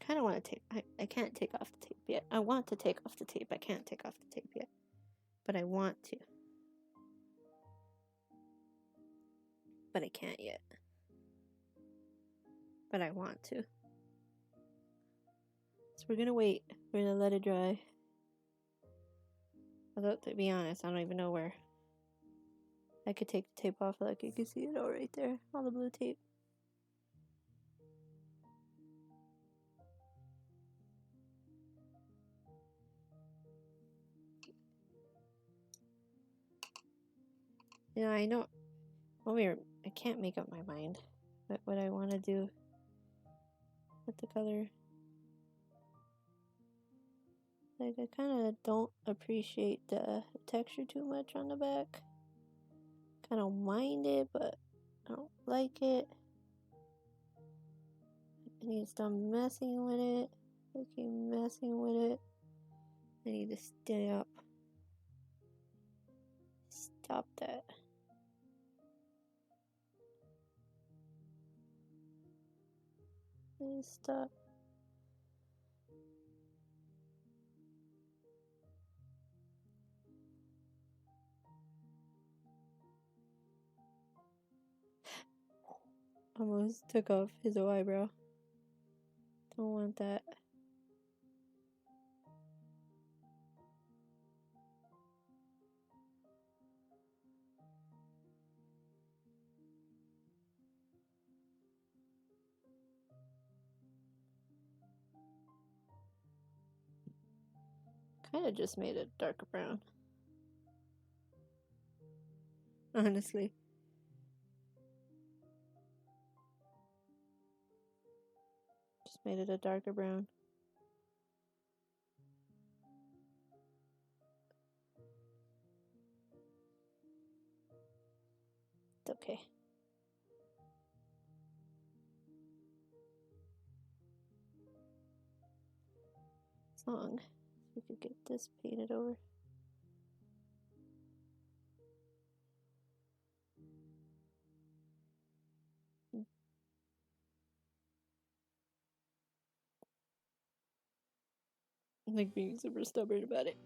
Kind of want to take. I can't take off the tape yet. I want to take off the tape. I can't take off the tape yet, but I want to. But I can't yet. But I want to. So we're gonna wait. We're gonna let it dry. Although, to be honest, I don't even know where. I could take the tape off, like you can see it all right there. All the blue tape. Yeah, I know. Well, I can't make up my mind. But what I want to do with the color. Like, I kind of don't appreciate the texture too much on the back. I don't mind it, but I don't like it. I need to stop messing with it. I keep messing with it. I need to stop. Stop that. Please stop. Almost took off his eyebrow. Don't want that. Kind of just made it darker brown. Honestly. Just made it a darker brown. It's okay. As long as we could get this painted over. I'm like being super stubborn about it.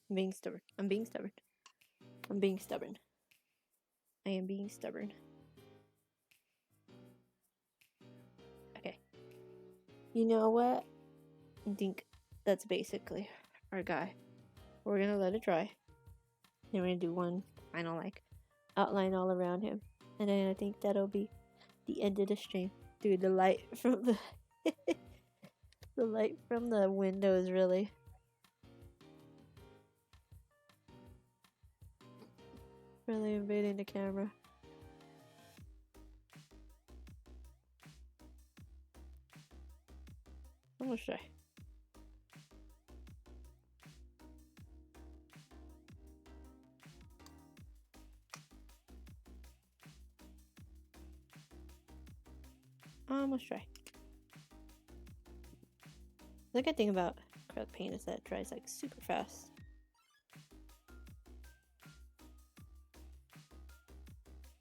I'm being stubborn. I'm being stubborn. I'm being stubborn. I am being stubborn. Okay. You know what? I think that's basically our guy. We're gonna let it dry. Then we're gonna do one final outline all around him. And then I think that'll be the end of the stream. Dude, the light from the the light from the window is really invading the camera. I'm gonna try. Let's try. The good thing about acrylic paint is that it dries like super fast.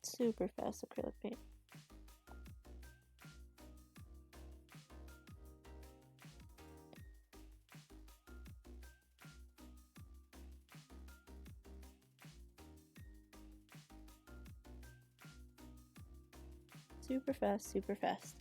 Super fast acrylic paint. super fast, super fast.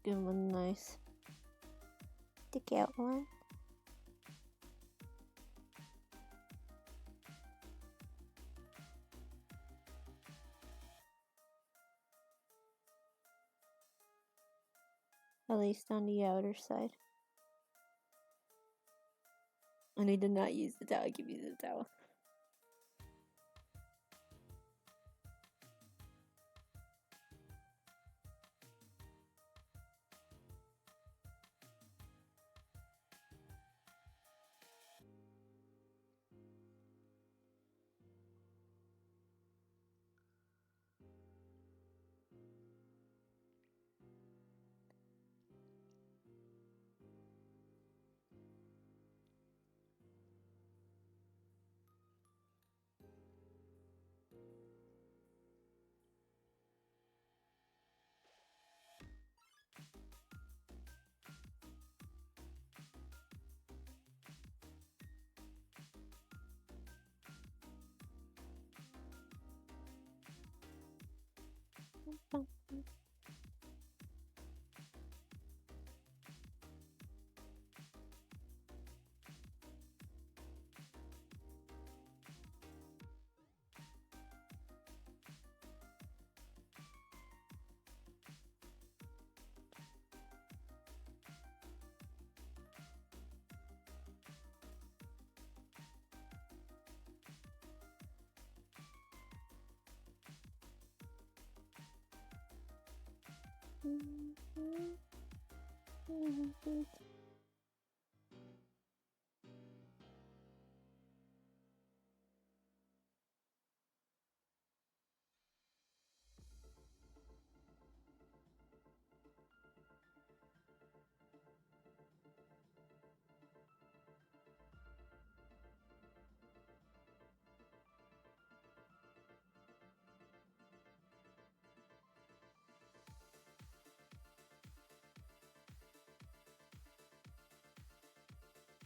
Give him a nice stick out one. At least on the outer side. And I did not use the towel. I give you the towel.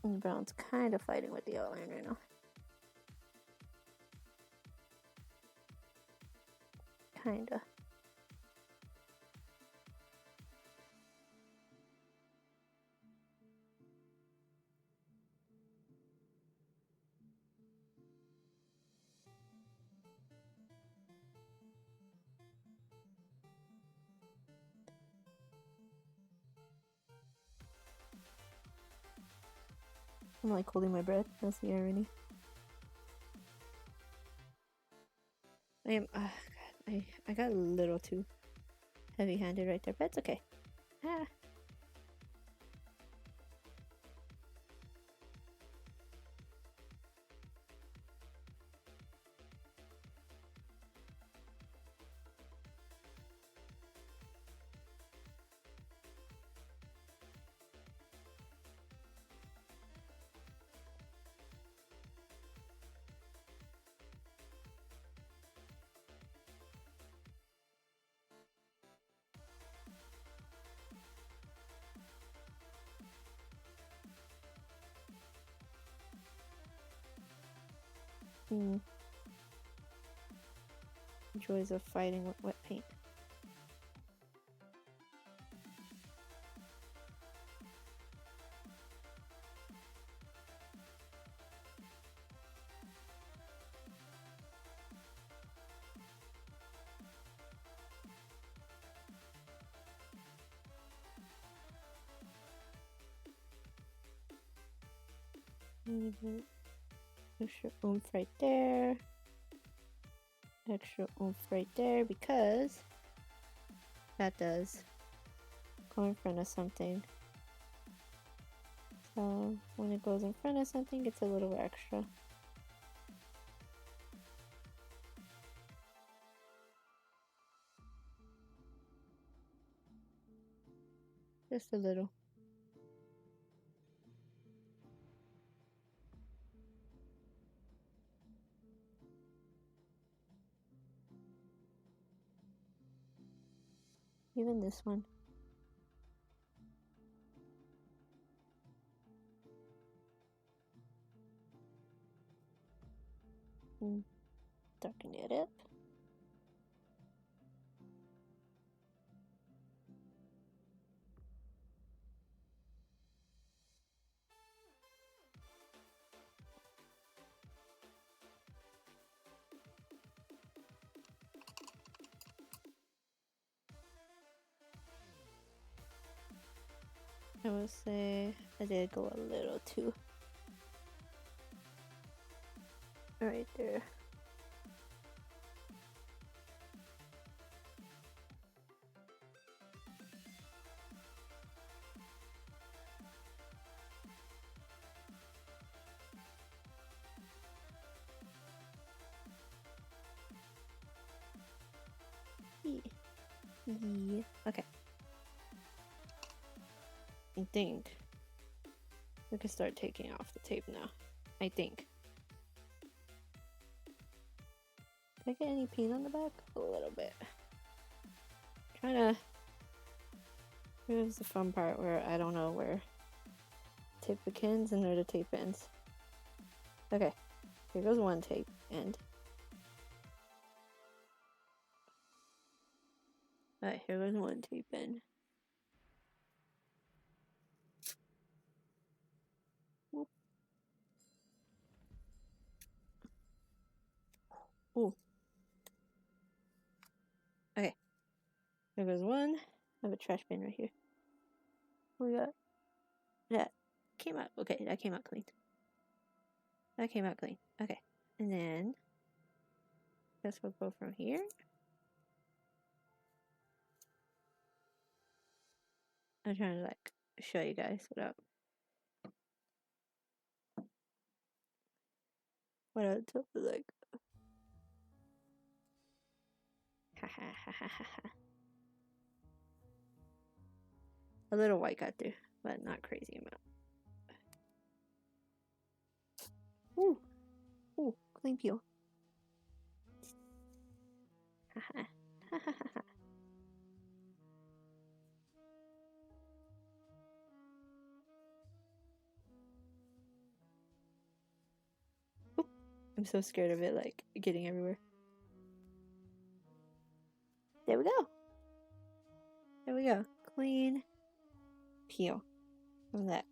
And the brown's kind of fighting with the outline right now. Kinda. I'm like holding my breath. That's the irony. I am. God, I got a little too heavy-handed right there, but it's okay. Ah. Joys of fighting with wet paint. Extra oomph right there. Extra oomph right there because that does go in front of something. So when it goes in front of something, it's a little extra. Just a little. Even this one. Darken it up. I will say I did go a little too right there. Yeah. Okay. I think we can start taking off the tape now. I think. Did I get any paint on the back? A little bit. Trying to. Here's the fun part where I don't know where tape begins and where the tape ends. Okay. Here goes one tape end. Alright, here goes one tape end. Whoop. Ooh. Okay. Here goes one. I have a trash bin right here. We got that. Came out. Okay, that came out clean. That came out clean. Okay. And then guess we'll go from here. I'm trying to like show you guys what else look like. Ha ha ha ha ha. A little white got through, but not crazy amount. Ooh, ooh, clean peel. Ha ha ha ha ha. I'm so scared of it like getting everywhere. There we go. There we go. Clean peel from that.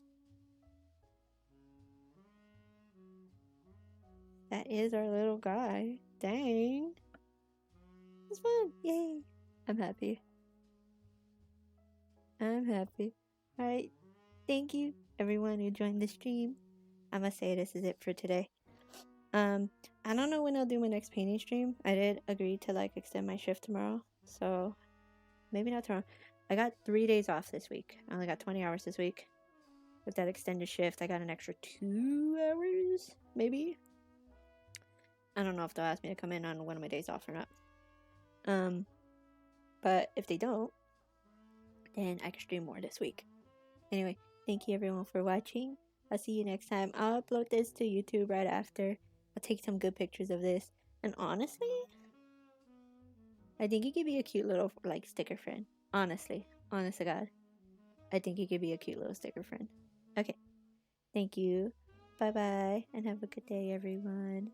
That is our little guy. Dang. It's fun. Yay. I'm happy. I'm happy. Alright. Thank you everyone who joined the stream. I must say this is it for today. I don't know when I'll do my next painting stream. I did agree to like extend my shift tomorrow. So maybe not tomorrow. I got 3 days off this week. I only got 20 hours this week. With that extended shift, I got an extra 2 hours, maybe. I don't know if they'll ask me to come in on one of my days off or not. But if they don't, then I can stream more this week. Anyway, thank you everyone for watching. I'll see you next time. I'll upload this to YouTube right after. I'll take some good pictures of this. And honestly, I think it could be a cute little like sticker friend. Honestly, honest to God, I think it could be a cute little sticker friend. Okay, thank you. Bye bye, and have a good day, everyone.